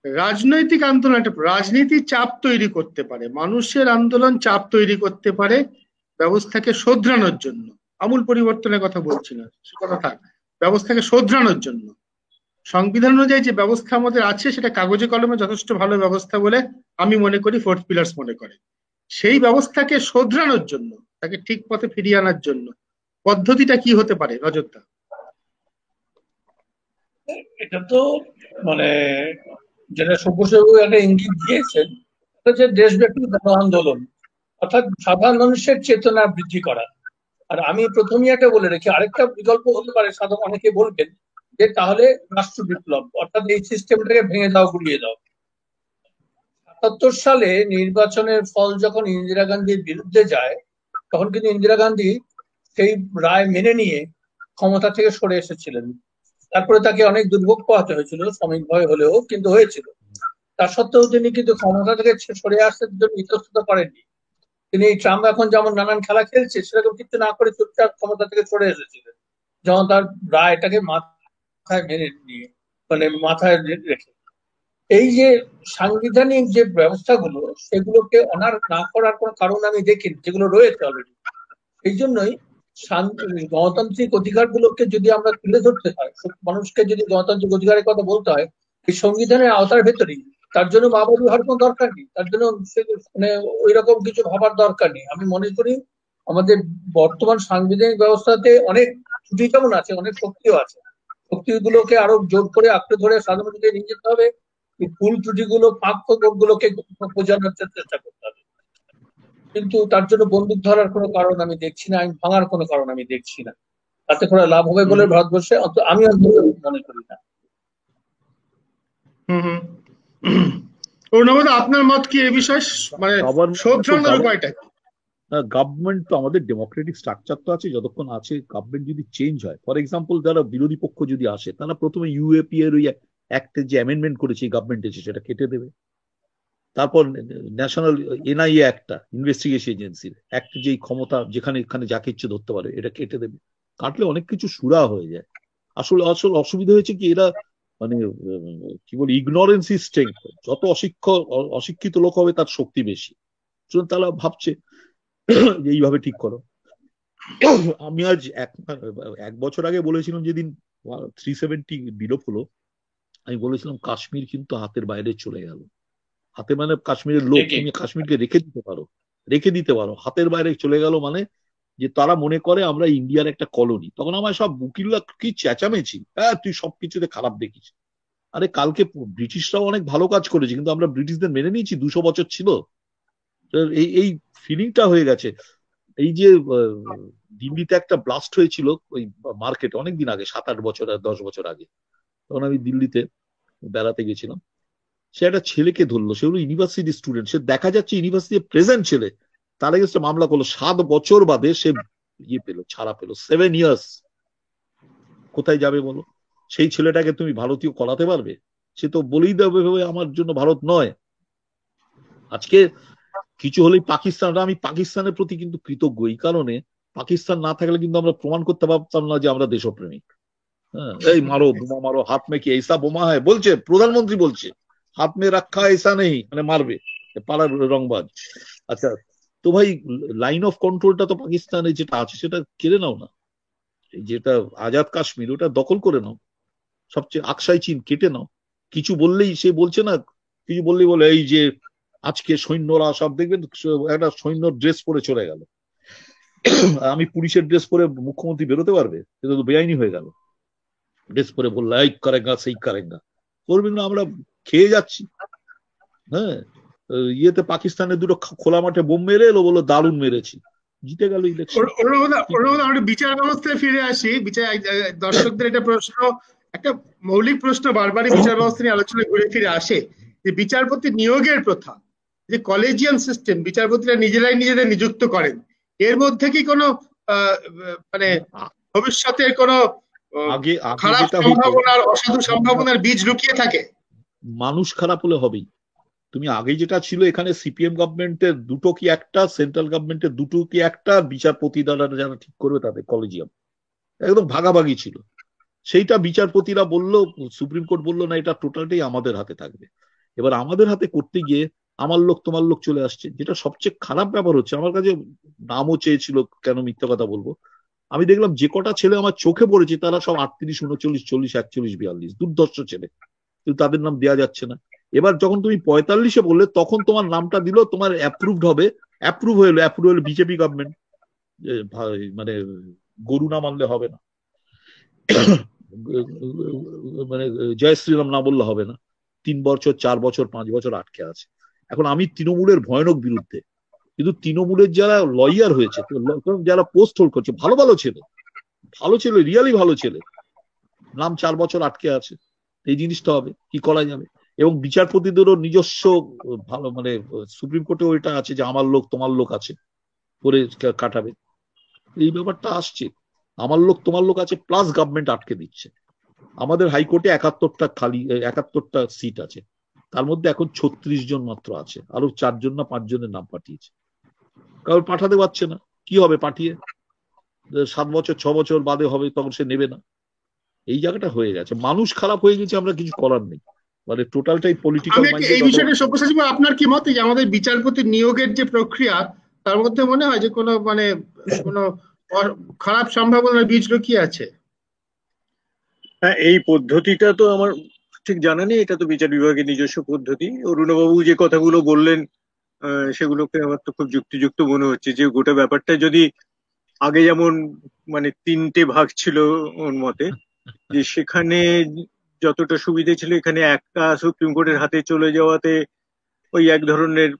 রাজনৈতিক আন্দোলন একটা রাজনীতি চাপ তৈরি করতে পারে, মানুষের আন্দোলন চাপ তৈরি করতে পারে ব্যবস্থাকে শোধরানোর জন্য। আমূল পরিবর্তনের কথা বলছি না, সে কথা থাক, ব্যবস্থাকে শোধরানোর জন্য। সংবিধান অনুযায়ী যে ব্যবস্থা আমাদের আছে, সেটা কাগজে কলমে যথেষ্ট ভালো ব্যবস্থা বলে আমি মনে করি, ফোর্থ পিলার্স মনে করে। সেই ব্যবস্থাকে শোধরানোর জন্য, তাকে ঠিক পথে ফিরিয়ে আনার জন্য পদ্ধতিটা কি হতে পারে, রজতদা? এটা তো মানে যেটা সব্যসাচী একটা ইঙ্গিত দিয়েছেন, হচ্ছে দেশব্যাপী গণ আন্দোলন, অর্থাৎ সাধারণ মানুষের চেতনা বৃদ্ধি করা। আর আমি প্রথমেই একটা বলে রেখি, আরেকটা বিকল্প হতে পারে, সাধারণ অনেকে বলবেন যে তাহলে রাষ্ট্র বিপ্লব, অর্থাৎ এই সিস্টেমটাকে ভেঙে দাও, গুড়িয়ে দাও। ৭৭ সালে নির্বাচনের ফল যখন ইন্দিরা গান্ধীর বিরুদ্ধে যায়, তখন কিন্তু ইন্দিরা গান্ধী সেই রায় মেনে নিয়ে ক্ষমতা থেকে সরে এসেছিলেন। তারপরে তাকে অনেক দুর্ভোগ পোহাতে হয়েছিল, শ্রমিক ভয় হলেও কিন্তু হয়েছিল। তা সত্ত্বেও তিনি কিন্তু ক্ষমতা থেকে সরে আসার জন্য ইতস্তত করেননি। তিনি ট্রাম্প এখন যেমন নানান খেলা খেলছে, সেরকম কিছু না করে চুপচাপ ক্ষমতা থেকে সরে এসেছিলেন, যখন তার রায়টাকে মাথায় মেনে নিয়ে, মানে মাথায় রেখে। এই যে সাংবিধানিক যে ব্যবস্থাগুলো, সেগুলোকে অনার না করার কোনো কারণ আমি দেখিনি, যেগুলো রয়েছে অলরেডি। এই জন্যই গণতান্ত্রিক অধিকারগুলোকে যদি আমরা তুলে ধরতে হয়, মানুষকে যদি গণতান্ত্রিক অধিকারের কথা বলতে হয়, এই সংবিধানের আওতার ভেতরেই। তার জন্য বাবাবি হওয়ার কোনো দরকার নেই, তার জন্য মানে ওই রকম কিছু ভাবার দরকার নেই। আমি মনে করি আমাদের বর্তমান সাংবিধানিক ব্যবস্থাতে অনেক ত্রুটি যেমন আছে, অনেক শক্তিও আছে। শক্তিগুলোকে আরো জোর করে আঁকড়ে ধরে সাধারণ দিকে নিয়ে যেতে হবে, ভুল ত্রুটিগুলো, পাক গুলোকে বোঝানোর চেষ্টা করতে হবে। কিন্তু তার জন্য বন্দুক ধরার কোনো কারণ আমি দেখছি না, আইন ভাঙার কোনো কারণ আমি দেখছি না। তাতে করে লাভ হবে বলে ভারতবর্ষে আমি অন্তত মনে করি না। হুম হুম। অরুণাবদা, আপনার মত কি এই বিষয়ে? মানে শোধরানোর উপায়টা কি? গভর্নমেন্ট তো আমাদের ডেমোক্রেটিক স্ট্রাকচার তো আছে, যতক্ষণ আছে গভর্নমেন্ট যদি চেঞ্জ হয়, ফর এক্সাম্পল যারা বিরোধী পক্ষ যদি আসে, তারা প্রথমে ইউএপি এর ওই অ্যাক্টের যে অ্যামেন্ডমেন্ট করেছে গভর্নমেন্ট এসে সেটা কেটে দেবে। তারপর ন্যাশনাল এনআইএ একটা ইনভেস্টিগেশন এজেন্সির অ্যাক্ট, যেই ক্ষমতা যেখানে এখানে যাকে ইচ্ছে ধরতে পারে, এটা কেটে দেবে। কাটলে অনেক কিছু সুরা হয়ে যায়। আসলে আসল অসুবিধা হয়েছে কি, এরা মানে কি বলি, ইগনোরেন্স ইজ স্ট্রেংথ। যত অশিক্ষিত লোক হবে তার শক্তি বেশি। তারা ভাবছে যে এইভাবে ঠিক করো। আমি আজ এক বছর আগে বলেছিলাম, যেদিন 370 বিলোপ হলো, আমি বলেছিলাম কাশ্মীর কিন্তু হাতের বাইরে চলে গেল। হাতে মানে কাশ্মীরের লোক, তুমি কাশ্মীরকে রেখে দিতে পারো, হাতের বাইরে চলে গেল মানে যে তারা মনে করে আমরা ইন্ডিয়ার একটা কলোনি। তখন আমার সব উকিলরা কি চেঁচামেচি, হ্যাঁ তুই সবকিছুতে খারাপ দেখিস। আরে কালকে ব্রিটিশরাও অনেক ভালো কাজ করেছে, কিন্তু আমরা ব্রিটিশদের মেনে নিয়েছি, 200 বছর ছিল। এই ফিলিংটা হয়ে গেছে। এই যে দিল্লিতে একটা ব্লাস্ট হয়েছিল ওই মার্কেটে অনেকদিন আগে, 7-8 বছর 10 বছর আগে, তখন আমি দিল্লিতে বেড়াতে গেছিলাম। সে একটা ছেলেকে ধরলো, সে হলো ইউনিভার্সিটি স্টুডেন্ট, সে দেখা যাচ্ছে ইউনিভার্সিটি প্রেজেন্ট ছেলে, তার এগেইনস্টে মামলা করলো। 7 বছর বাদে সে ছাড়া পেলো, 7 ইয়ার্স। কোথায় যাবে বলো? সেই ছেলেটাকে তুমি ভারতীয় করাতে পারবে? সে তো বলেই দেবে আমার জন্য ভারত নয়। আজকে কিছু হলেই আমি পাকিস্তানের প্রতি কিন্তু কৃতজ্ঞ। এই কারণে, পাকিস্তান না থাকলে কিন্তু আমরা প্রমাণ করতে পারতাম না যে আমরা দেশপ্রেমিক। হ্যাঁ, এই মারো বোমা মারো, হাত মে কি এইসা বোমা হয় বলছে প্রধানমন্ত্রী, বলছে হাত মে রাখা এইসা নেই, মানে মারবে পাড়ার রংবাজ। আচ্ছা, তো ভাই লাইন অফ কন্ট্রোলটা তো পাকিস্তানে যেটা আছে সেটা কেড়ে নাও না। যেটা আজাদ কাশ্মীর, ওটা দখল করে নাও। সবচেয়ে আকসাই চীন কেটে নাও। কিছু বললেই সে বলছে না, কিছু বললেই বলে এই যে আজকে সৈন্যরা সব দেখবেন একটা সৈন্য ড্রেস পরে চলে গেল। আমি পুলিশের ড্রেস পরে মুখ্যমন্ত্রী বেরোতে পারবে? এটা তো বেআইনি হয়ে গেল। ড্রেস পরে বললো এই করেঙ্গা সেই করেঙ্গা, করবেন না? আমরা খেয়ে যাচ্ছি। হ্যাঁ, ইয়েতে পাকিস্তানের দুটো খোলা মাঠে বোম মেরে এলো, বললো দারুণ মেরেছি, জিতে গেল ইলেকশন। আমরা বিচার ব্যবস্থায় ফিরে আসি। দর্শকদের এটা প্রশ্ন, একটা মৌলিক প্রশ্ন বারবারই বিচার ব্যবস্থা নিয়ে আলোচনা ঘুরে ফিরে আসে, যে বিচারপতি নিয়োগের প্রথা, যে কলেজিয়াম সিস্টেম, বিচারপতিরা নিজেরাই নিজেদের নিযুক্ত করেন, এর মধ্যে কি কোনো মানে ভবিষ্যতের কোনো খারাপ সম্ভাবনার, অসাধু সম্ভাবনার বীজ লুকিয়ে থাকে? মানুষ খারাপ হলে হবেই। তুমি আগে যেটা ছিল, এখানে সিপিএম গভর্নমেন্টের দুটো কি একটা, সেন্ট্রাল গভর্নমেন্টের দুটো কি একটা, বিচারপতি দ্বারা যারা ঠিক করবে তাদের কলেজিয়াম একদম ভাগাভাগি ছিল। সেইটা বিচারপতিরা বললো, সুপ্রিম কোর্ট বললো না, এটা টোটালটাই আমাদের হাতে থাকবে। এবার আমাদের হাতে করতে গিয়ে আমার লোক তোমার লোক চলে আসছে। যেটা সবচেয়ে খারাপ ব্যাপার হচ্ছে, আমার কাছে নামও চেয়েছিল, কেন মিথ্যা কথা বলবো, আমি দেখলাম যে কটা ছেলে আমার চোখে পড়েছে তারা সব 38, 39, 40, 41, 42 দুর্ধর্ষ ছেলে, কিন্তু তাদের নাম দেওয়া যাচ্ছে না। এবার যখন তুমি 45-এ বললে, তখন তোমার নামটা দিল, তোমার অ্যাপ্রুভড হবে, অ্যাপ্রুভ হলো বিজেপি গভর্নমেন্ট। মানে গরু না মানলে হবে না, মানে জয় শ্রীরাম না বললে হবে না। 3 বছর 4 বছর 5 বছর আটকে আছে। এখন আমি তৃণমূলের ভয়ানক বিরুদ্ধে, কিন্তু তৃণমূলের যারা লয়ার হয়েছে, যারা পোস্ট হোল্ড করছে, ভালো ছেলে রিয়ালি ভালো ছেলে, নাম 4 বছর আটকে আছে। এই জিনিসটা হবে, কি করা যাবে? এবং বিচারপতিদেরও নিজস্ব ভালো, মানে সুপ্রিম কোর্টে ওইটা আছে যে আমার লোক তোমার লোক আছে, করে কাটাবে। এই ব্যাপারটা আসছে, আমার লোক তোমার লোক আছে, প্লাস গভর্নমেন্ট আটকে দিচ্ছে। আমাদের হাইকোর্টে 71টা সিট আছে, তার মধ্যে এখন 36 জন মাত্র আছে, আরো 4 জন না 5 জনের নাম পাঠিয়েছে। কারণ পাঠাতে পারছে না, কি হবে পাঠিয়ে? 7 বছর 6 বছর বাদে হবে, তখন সে নেবে না। এই জায়গাটা হয়ে গেছে, মানুষ খারাপ হয়ে গেছে, আমরা কিছু করার নেই, মানে টোটালটাই পলিটিক্যাল মাইন্ডেড। এই বিষয়টা সব্যসাচী, আপনার কি মত, যে আমাদের বিচারপতি নিয়োগের যে প্রক্রিয়া, তার মধ্যে মনে হয় যে কোনো খারাপ সম্ভাবনার বীজ লুকিয়ে আছে? হ্যাঁ, এই পদ্ধতিটা তো আমার ঠিক জানা নেই, এটা তো বিচার বিভাগের নিজস্ব পদ্ধতি। অরুণবাবু যে কথাগুলো বললেন সেগুলোকে আমার তো খুব যুক্তিযুক্ত মনে হচ্ছে, যে গোটা ব্যাপারটা যদি আগে যেমন মানে 3টে ভাগ ছিল ওর মতে, যে সেখানে যতটা সুবিধা ছিল, এখানে একটা সুপ্রিম কোর্টের হাতে চলে যাওয়াতে ওই এক ধরনের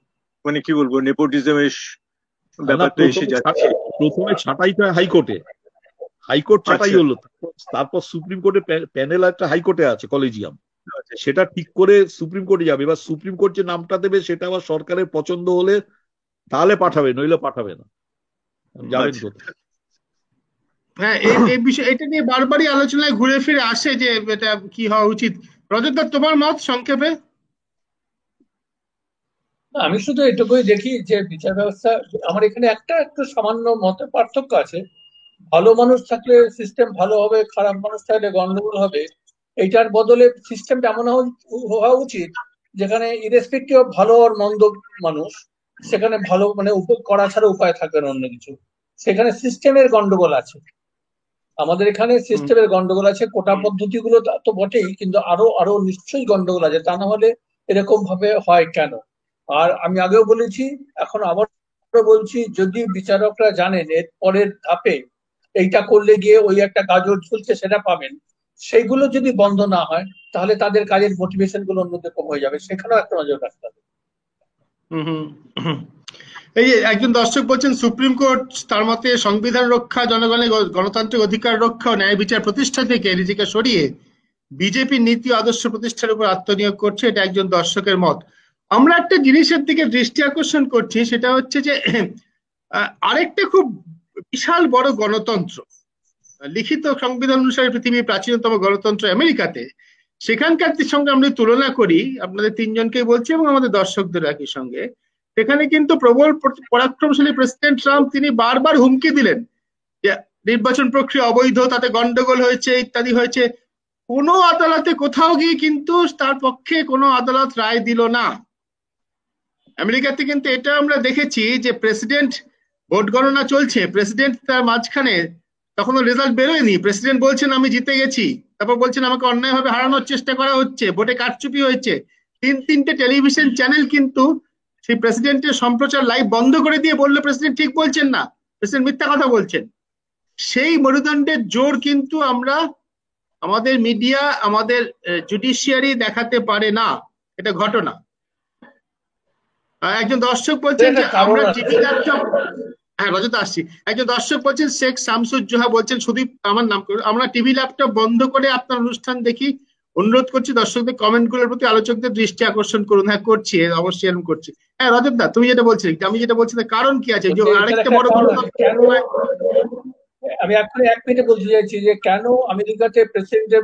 মানে কি বলবো, নেপোটিজমের ব্যাপারটা এসে যাচ্ছে। প্রথমে ছাঁটাইটা হাইকোর্ট ছাঁটাই হলো, তারপর সুপ্রিম কোর্টের প্যানেল একটা হাইকোর্টে আছে কলেজিয়াম, আছে। সেটা ঠিক করে সুপ্রিম কোর্টে যাবে। এবার সুপ্রিম কোর্ট যে নামটা দেবে সেটা আবার সরকারের পছন্দ হলে তাহলে পাঠাবে, নইলে পাঠাবে না। যাবেন আচ্ছা, কোথায়? হ্যাঁ, এই বিষয় এটা নিয়ে বারবারই আলোচনায় ঘুরে ফিরে আসে যে এটা কি হওয়া উচিত। রজত দা, তোমার মত সংক্ষেপে? না, আমি শুধু এটুকুই দেখি যে বিচার ব্যবস্থা, আমার এখানে একটা একটু সামান্য মতের পার্থক্য আছে। ভালো মানুষ থাকলে সিস্টেম ভালো হবে, খারাপ মানুষ থাকলে গন্ডগোল হবে। এইটার বদলে সিস্টেমটা এমন হওয়া উচিত যেখানে ইরেসপেক্টিভ অফ ভালো আর মন্দ মানুষ, সেখানে ভালো মানে করা ছাড়া উপায় থাকবে না অন্য কিছু। সেখানে সিস্টেমের গন্ডগোল আছে। আমাদের এখানে হুম, সিস্টেমের গন্ডগোল আছে, কোটা পদ্ধতিগুলো তো বটেই, কিন্তু আরো আরো নিশ্চয়ই গন্ডগোল আছে। তা না হলে এরকম ভাবে হয় কেন? আর আমি আগেও বলেছি, এখন আবার বলছি, যদি বিচারকরা জানেন এর পরের ধাপে এইটা করলে গিয়ে ওই একটা গাজর ঝুলছে সেটা পাবেন, সেইগুলো যদি বন্ধ না হয় তাহলে তাদের কাজের মোটিভেশন গুলো অন্যরকম হয়ে যাবে। সেখানেও একটা নজর রাখতে হবে। হুম, হুম। এই যে একজন দর্শক বলছেন সুপ্রিম কোর্ট তার মতে সংবিধান রক্ষা, জনগণের গণতান্ত্রিক অধিকার রক্ষা ও ন্যায় বিচার প্রতিষ্ঠা থেকে নিজেকে সরিয়ে বিজেপির নীতি ও আদর্শ প্রতিষ্ঠার উপর আত্মনিয়োগ করছে, এটা একজন দর্শকের মত। আমরা একটা জিনিসের দিকে দৃষ্টি আকর্ষণ করছি, সেটা হচ্ছে যে আরেকটা খুব বিশাল বড় গণতন্ত্র, লিখিত সংবিধান অনুসারে পৃথিবীর প্রাচীনতম গণতন্ত্র আমেরিকাতে, সেখানকার সঙ্গে আমরা তুলনা করি, আপনাদের তিনজনকেই বলছি এবং আমাদের দর্শকদের একই সঙ্গে, সেখানে কিন্তু প্রবল পরাক্রমশালী প্রেসিডেন্ট ট্রাম্প তিনি বারবার হুমকি দিলেন যে নির্বাচন প্রক্রিয়া অবৈধ, তাতে গন্ডগোল হয়েছে, ইত্যাদি হয়েছে। কোনো আদালতে কোথাও গিয়ে কিন্তু তার পক্ষে কোনো আদালত রায় দিল না। আমেরিকাতে কিন্তু এটা আমরা দেখেছি যে প্রেসিডেন্ট, ভোট গণনা চলছে, প্রেসিডেন্ট তার মাঝখানে, তখনও রেজাল্ট বেরোয়নি, প্রেসিডেন্ট বলছেন আমি জিতে গেছি, তারপর বলছেন আমাকে অন্যায়ভাবে হারানোর চেষ্টা করা হচ্ছে, ভোটে কারচুপি হয়েছে। তিনটে টেলিভিশন চ্যানেল কিন্তু সেই প্রেসিডেন্টের সম্প্রচার লাইভ বন্ধ করে দিয়ে বললো প্রেসিডেন্ট ঠিক বলছেন না, প্রেসিডেন্ট মিথ্যা কথা বলছেন। সেই মেরুদণ্ডের জোর কিন্তু আমরা, আমাদের মিডিয়া, আমাদের জুডিশিয়ারি দেখাতে পারে না, এটা ঘটনা। একজন দর্শক বলছেন যে একটা কারণ আমরা আছে। টিভি ল্যাপটপ, হ্যাঁ রজত আসছি, একজন দর্শক বলছেন, শেখ শামসুজ্জোহা বলছেন, শুধু আমার নাম করে, আমরা টিভি ল্যাপটপ বন্ধ করে আপনার অনুষ্ঠান দেখি, অনুরোধ করছি দর্শকদের কমেন্ট গুলোর প্রতি আলোচকদের দৃষ্টি আকর্ষণ করুন। হ্যাঁ করছি, অবশ্যই এরকম করছি। হ্যাঁ রজত দা, তুমি যেটা বলছিলে, আমি যেটা বলছি তার কারণ কি আছে, যে এটার আরেকটা একটা বড় কারণ আছে গণতন্ত্র। কেন। আমি এখন 1 মিনিটে বলতে চাইছি যে কেন আমেরিকাতে প্রেসিডেন্টের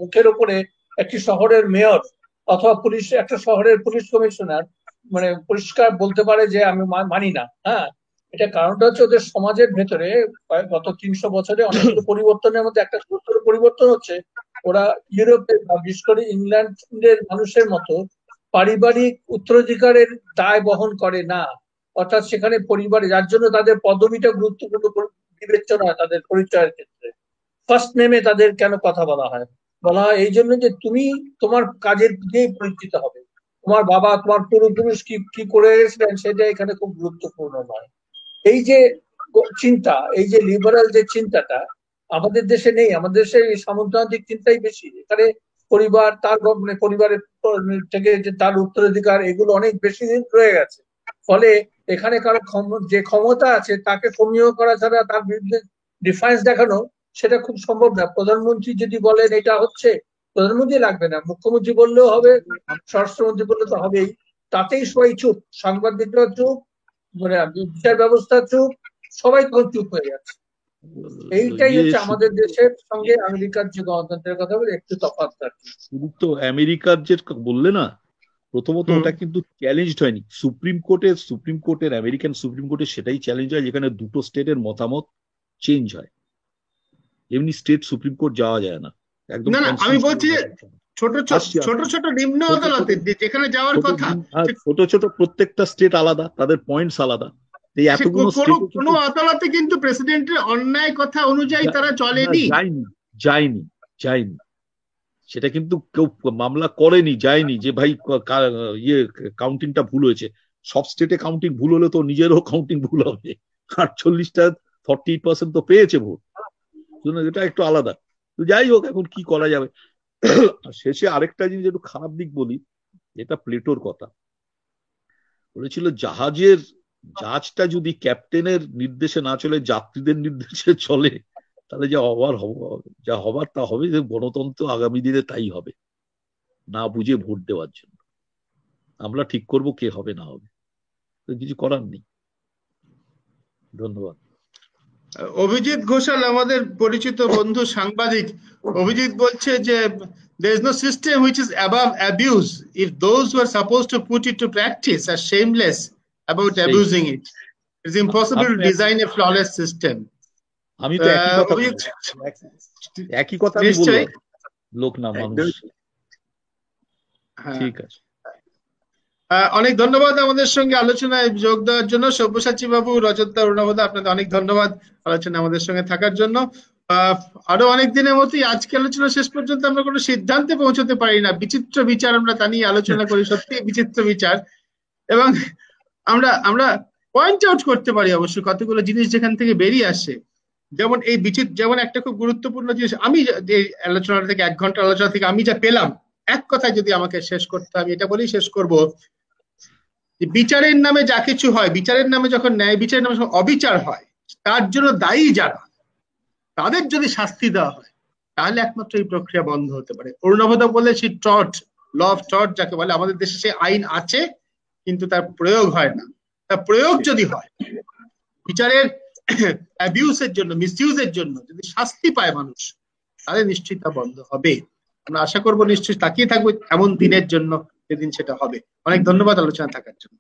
মুখের উপরে একটি শহরের মেয়র অথবা পুলিশ, একটা শহরের পুলিশ কমিশনার মানে পরিষ্কার বলতে পারে যে আমি মানি না। হ্যাঁ, এটা কারণটা হচ্ছে ওদের সমাজের ভেতরে গত 300 বছরে অনেকগুলো পরিবর্তনের মধ্যে একটা গুরুতর পরিবর্তন হচ্ছে। ওরা ইউরোপে বা বিশেষ করে ইংল্যান্ডের মানুষের মতো পারিবারিক উত্তরাধিকারের দায় বহন করে না। অর্থাৎ সেখানে পরিবারে, যার জন্য তাদের পদবিটা গুরুত্বপূর্ণ বিবেচনা হয় তাদের পরিচয়ের ক্ষেত্রে। ফার্স্ট নেমে তাদের কেন কথা বলা হয়? বলা হয় এই জন্য যে তুমি তোমার কাজের দিয়েই পরিচিত হবে, তোমার বাবা তোমার পূর্বপুরুষ কি কি করে গেছিলেন সেটা এখানে খুব গুরুত্বপূর্ণ নয়। এই যে চিন্তা, এই যে লিবারাল যে চিন্তাটা আমাদের দেশে নেই। আমাদের দেশে এই সামন্ততান্ত্রিক চিন্তাই বেশি। এখানে পরিবার, তার মানে পরিবারের থেকে যে তার উত্তরাধিকার, এগুলো অনেক বেশি দিন রয়ে গেছে। ফলে এখানে কারো যে ক্ষমতা আছে তাকে সমীহ করা ছাড়া তার বিরুদ্ধে ডিফারেন্স দেখানো সেটা খুব সম্ভব না। প্রধানমন্ত্রী যদি বলেন এটা হচ্ছে, প্রধানমন্ত্রী লাগবে না, মুখ্যমন্ত্রী বললেও হবে, স্বরাষ্ট্রমন্ত্রী বললে তো হবেই। তাতেই সবাই চুপ, সাংবাদিকরা চুপ, মানে বিচার ব্যবস্থা চুপ, সবাই তখন চুপ হয়ে যাচ্ছে। এইটাই ইয়ে হচ্ছে শুধু আমাদের দেশের সঙ্গে আমেরিকার যে গণতন্ত্রের কথা বলে একটু তফাৎ আর কি। শুধু তো আমেরিকার যে বললে না, প্রথমত হুম, ওটা কিন্তু চ্যালেঞ্জ হয়নি সুপ্রিম কোর্টের আমেরিকান সুপ্রিম কোর্টে সেটাই চ্যালেঞ্জ হয় যেখানে দুটো স্টেটের মতামত চেঞ্জ হয়। এমনি স্টেট সুপ্রিম কোর্ট যাওয়া যায় না, একদম না না, আমি বলছি যে কনস্টিটিউশনাল। ছোট আসছি ছোট আসছি ছোট নিম্ন ছোট ছোট আদালতে যেখানে যাওয়ার ছোট কথা, ছোট ছোট প্রত্যেকটা স্টেট আলাদা, তাদের পয়েন্টস আলাদা। এই সে এতগুলো কোনো স্টেটে কোনো কিন্তু আদালতে কিন্তু প্রেসিডেন্টের অন্যায় কথা অনুযায়ী তারা চলেনি। যায়নি যায়নি যায়নি সেটা কিন্তু কেউ মামলা করেনি, যায়নি যে ভাই ইয়ে কাউন্টিংটা ভুল হয়েছে। সব স্টেটে কাউন্টিং ভুল হলে তো নিজেরও কাউন্টিং ভুল হবে। 48টা 48% তো পেয়েছে ভোট, এটা একটু আলাদা। তো যাই হোক, এখন কি করা যাবে। শেষে আরেকটা জিনিস একটু খারাপ দিক বলি, এটা প্লেটোর কথা বলেছিল, জাহাজটা যদি ক্যাপ্টেনের নির্দেশে না চলে, যাত্রীদের নির্দেশে চলে, তাহলে যা হবার তা হবে, যে গণতন্ত্র আগামী দিনে তাই হবে। না বুঝে ভোট দেওয়ার জন্য। আমরা ঠিক করব কে হবে না হবে, কিছু করার নেই। ধন্যবাদ। অভিজিৎ ঘোষাল আমাদের পরিচিত বন্ধু সাংবাদিক, অভিজিৎ বলছে যে there is no system which is above abuse if those who are supposed to put it to practice are shameless about abusing it. It's impossible to design a flawless system. আমি তো একই কথা আমি বলবো, লোক না মানুষ। ঠিক আছে, অনেক ধন্যবাদ আমাদের সঙ্গে আলোচনায় যোগ দেওয়ার জন্য সব্যসাচী বাবু, রজতদা, অরুণাভদা, আপনাদের অনেক ধন্যবাদ আলোচনা আমাদের সঙ্গে থাকার জন্য। আরো অনেক দিনের মতোই আজকে আলোচনা শেষ পর্যন্ত আমরা কোনো সিদ্ধান্তে পৌঁছতে পারি না, বিচিত্র বিচার আমরা তা নিয়ে আলোচনা করি, সত্যি বিচিত্র বিচার। এবং আমরা পয়েন্ট আউট করতে পারি অবশ্যই কতগুলো জিনিস যেখান থেকে বেরিয়ে আসে। যেমন এই যেমন একটা খুব গুরুত্বপূর্ণ জিনিস, আমি এই আলোচনা থেকে 1 ঘন্টার আলোচনা থেকে আমি যা পেলাম, এক কথায় যদি আমাকে শেষ করতে হবে এটা বলেই শেষ করব, বিচারের নামে যা কিছু হয়, বিচারের নামে যখন ন্যায় বিচারের নামে যখন অবিচার হয়, তার জন্য দায়ী যারা, তাদের যদি শাস্তি দেওয়া হয় তাহলে একমাত্র এই প্রক্রিয়া বন্ধ হতে পারে। অরুণাভদা বলে সেই টর্ট, ল অফ টর্ট যাকে বলে, আমাদের দেশে সে আইন আছে কিন্তু তার প্রয়োগ হয় না। তার প্রয়োগ যদি হয়, বিচারের অ্যাবিউসের জন্য, মিসইউজের জন্য যদি শাস্তি পায় মানুষ, তাহলে নিশ্চয়ই তা বন্ধ হবে। আমরা আশা করবো, নিশ্চয়ই তাকিয়ে থাকবো এমন দিনের জন্য যেদিন সেটা হবে। অনেক ধন্যবাদ আলোচনা থাকার জন্য।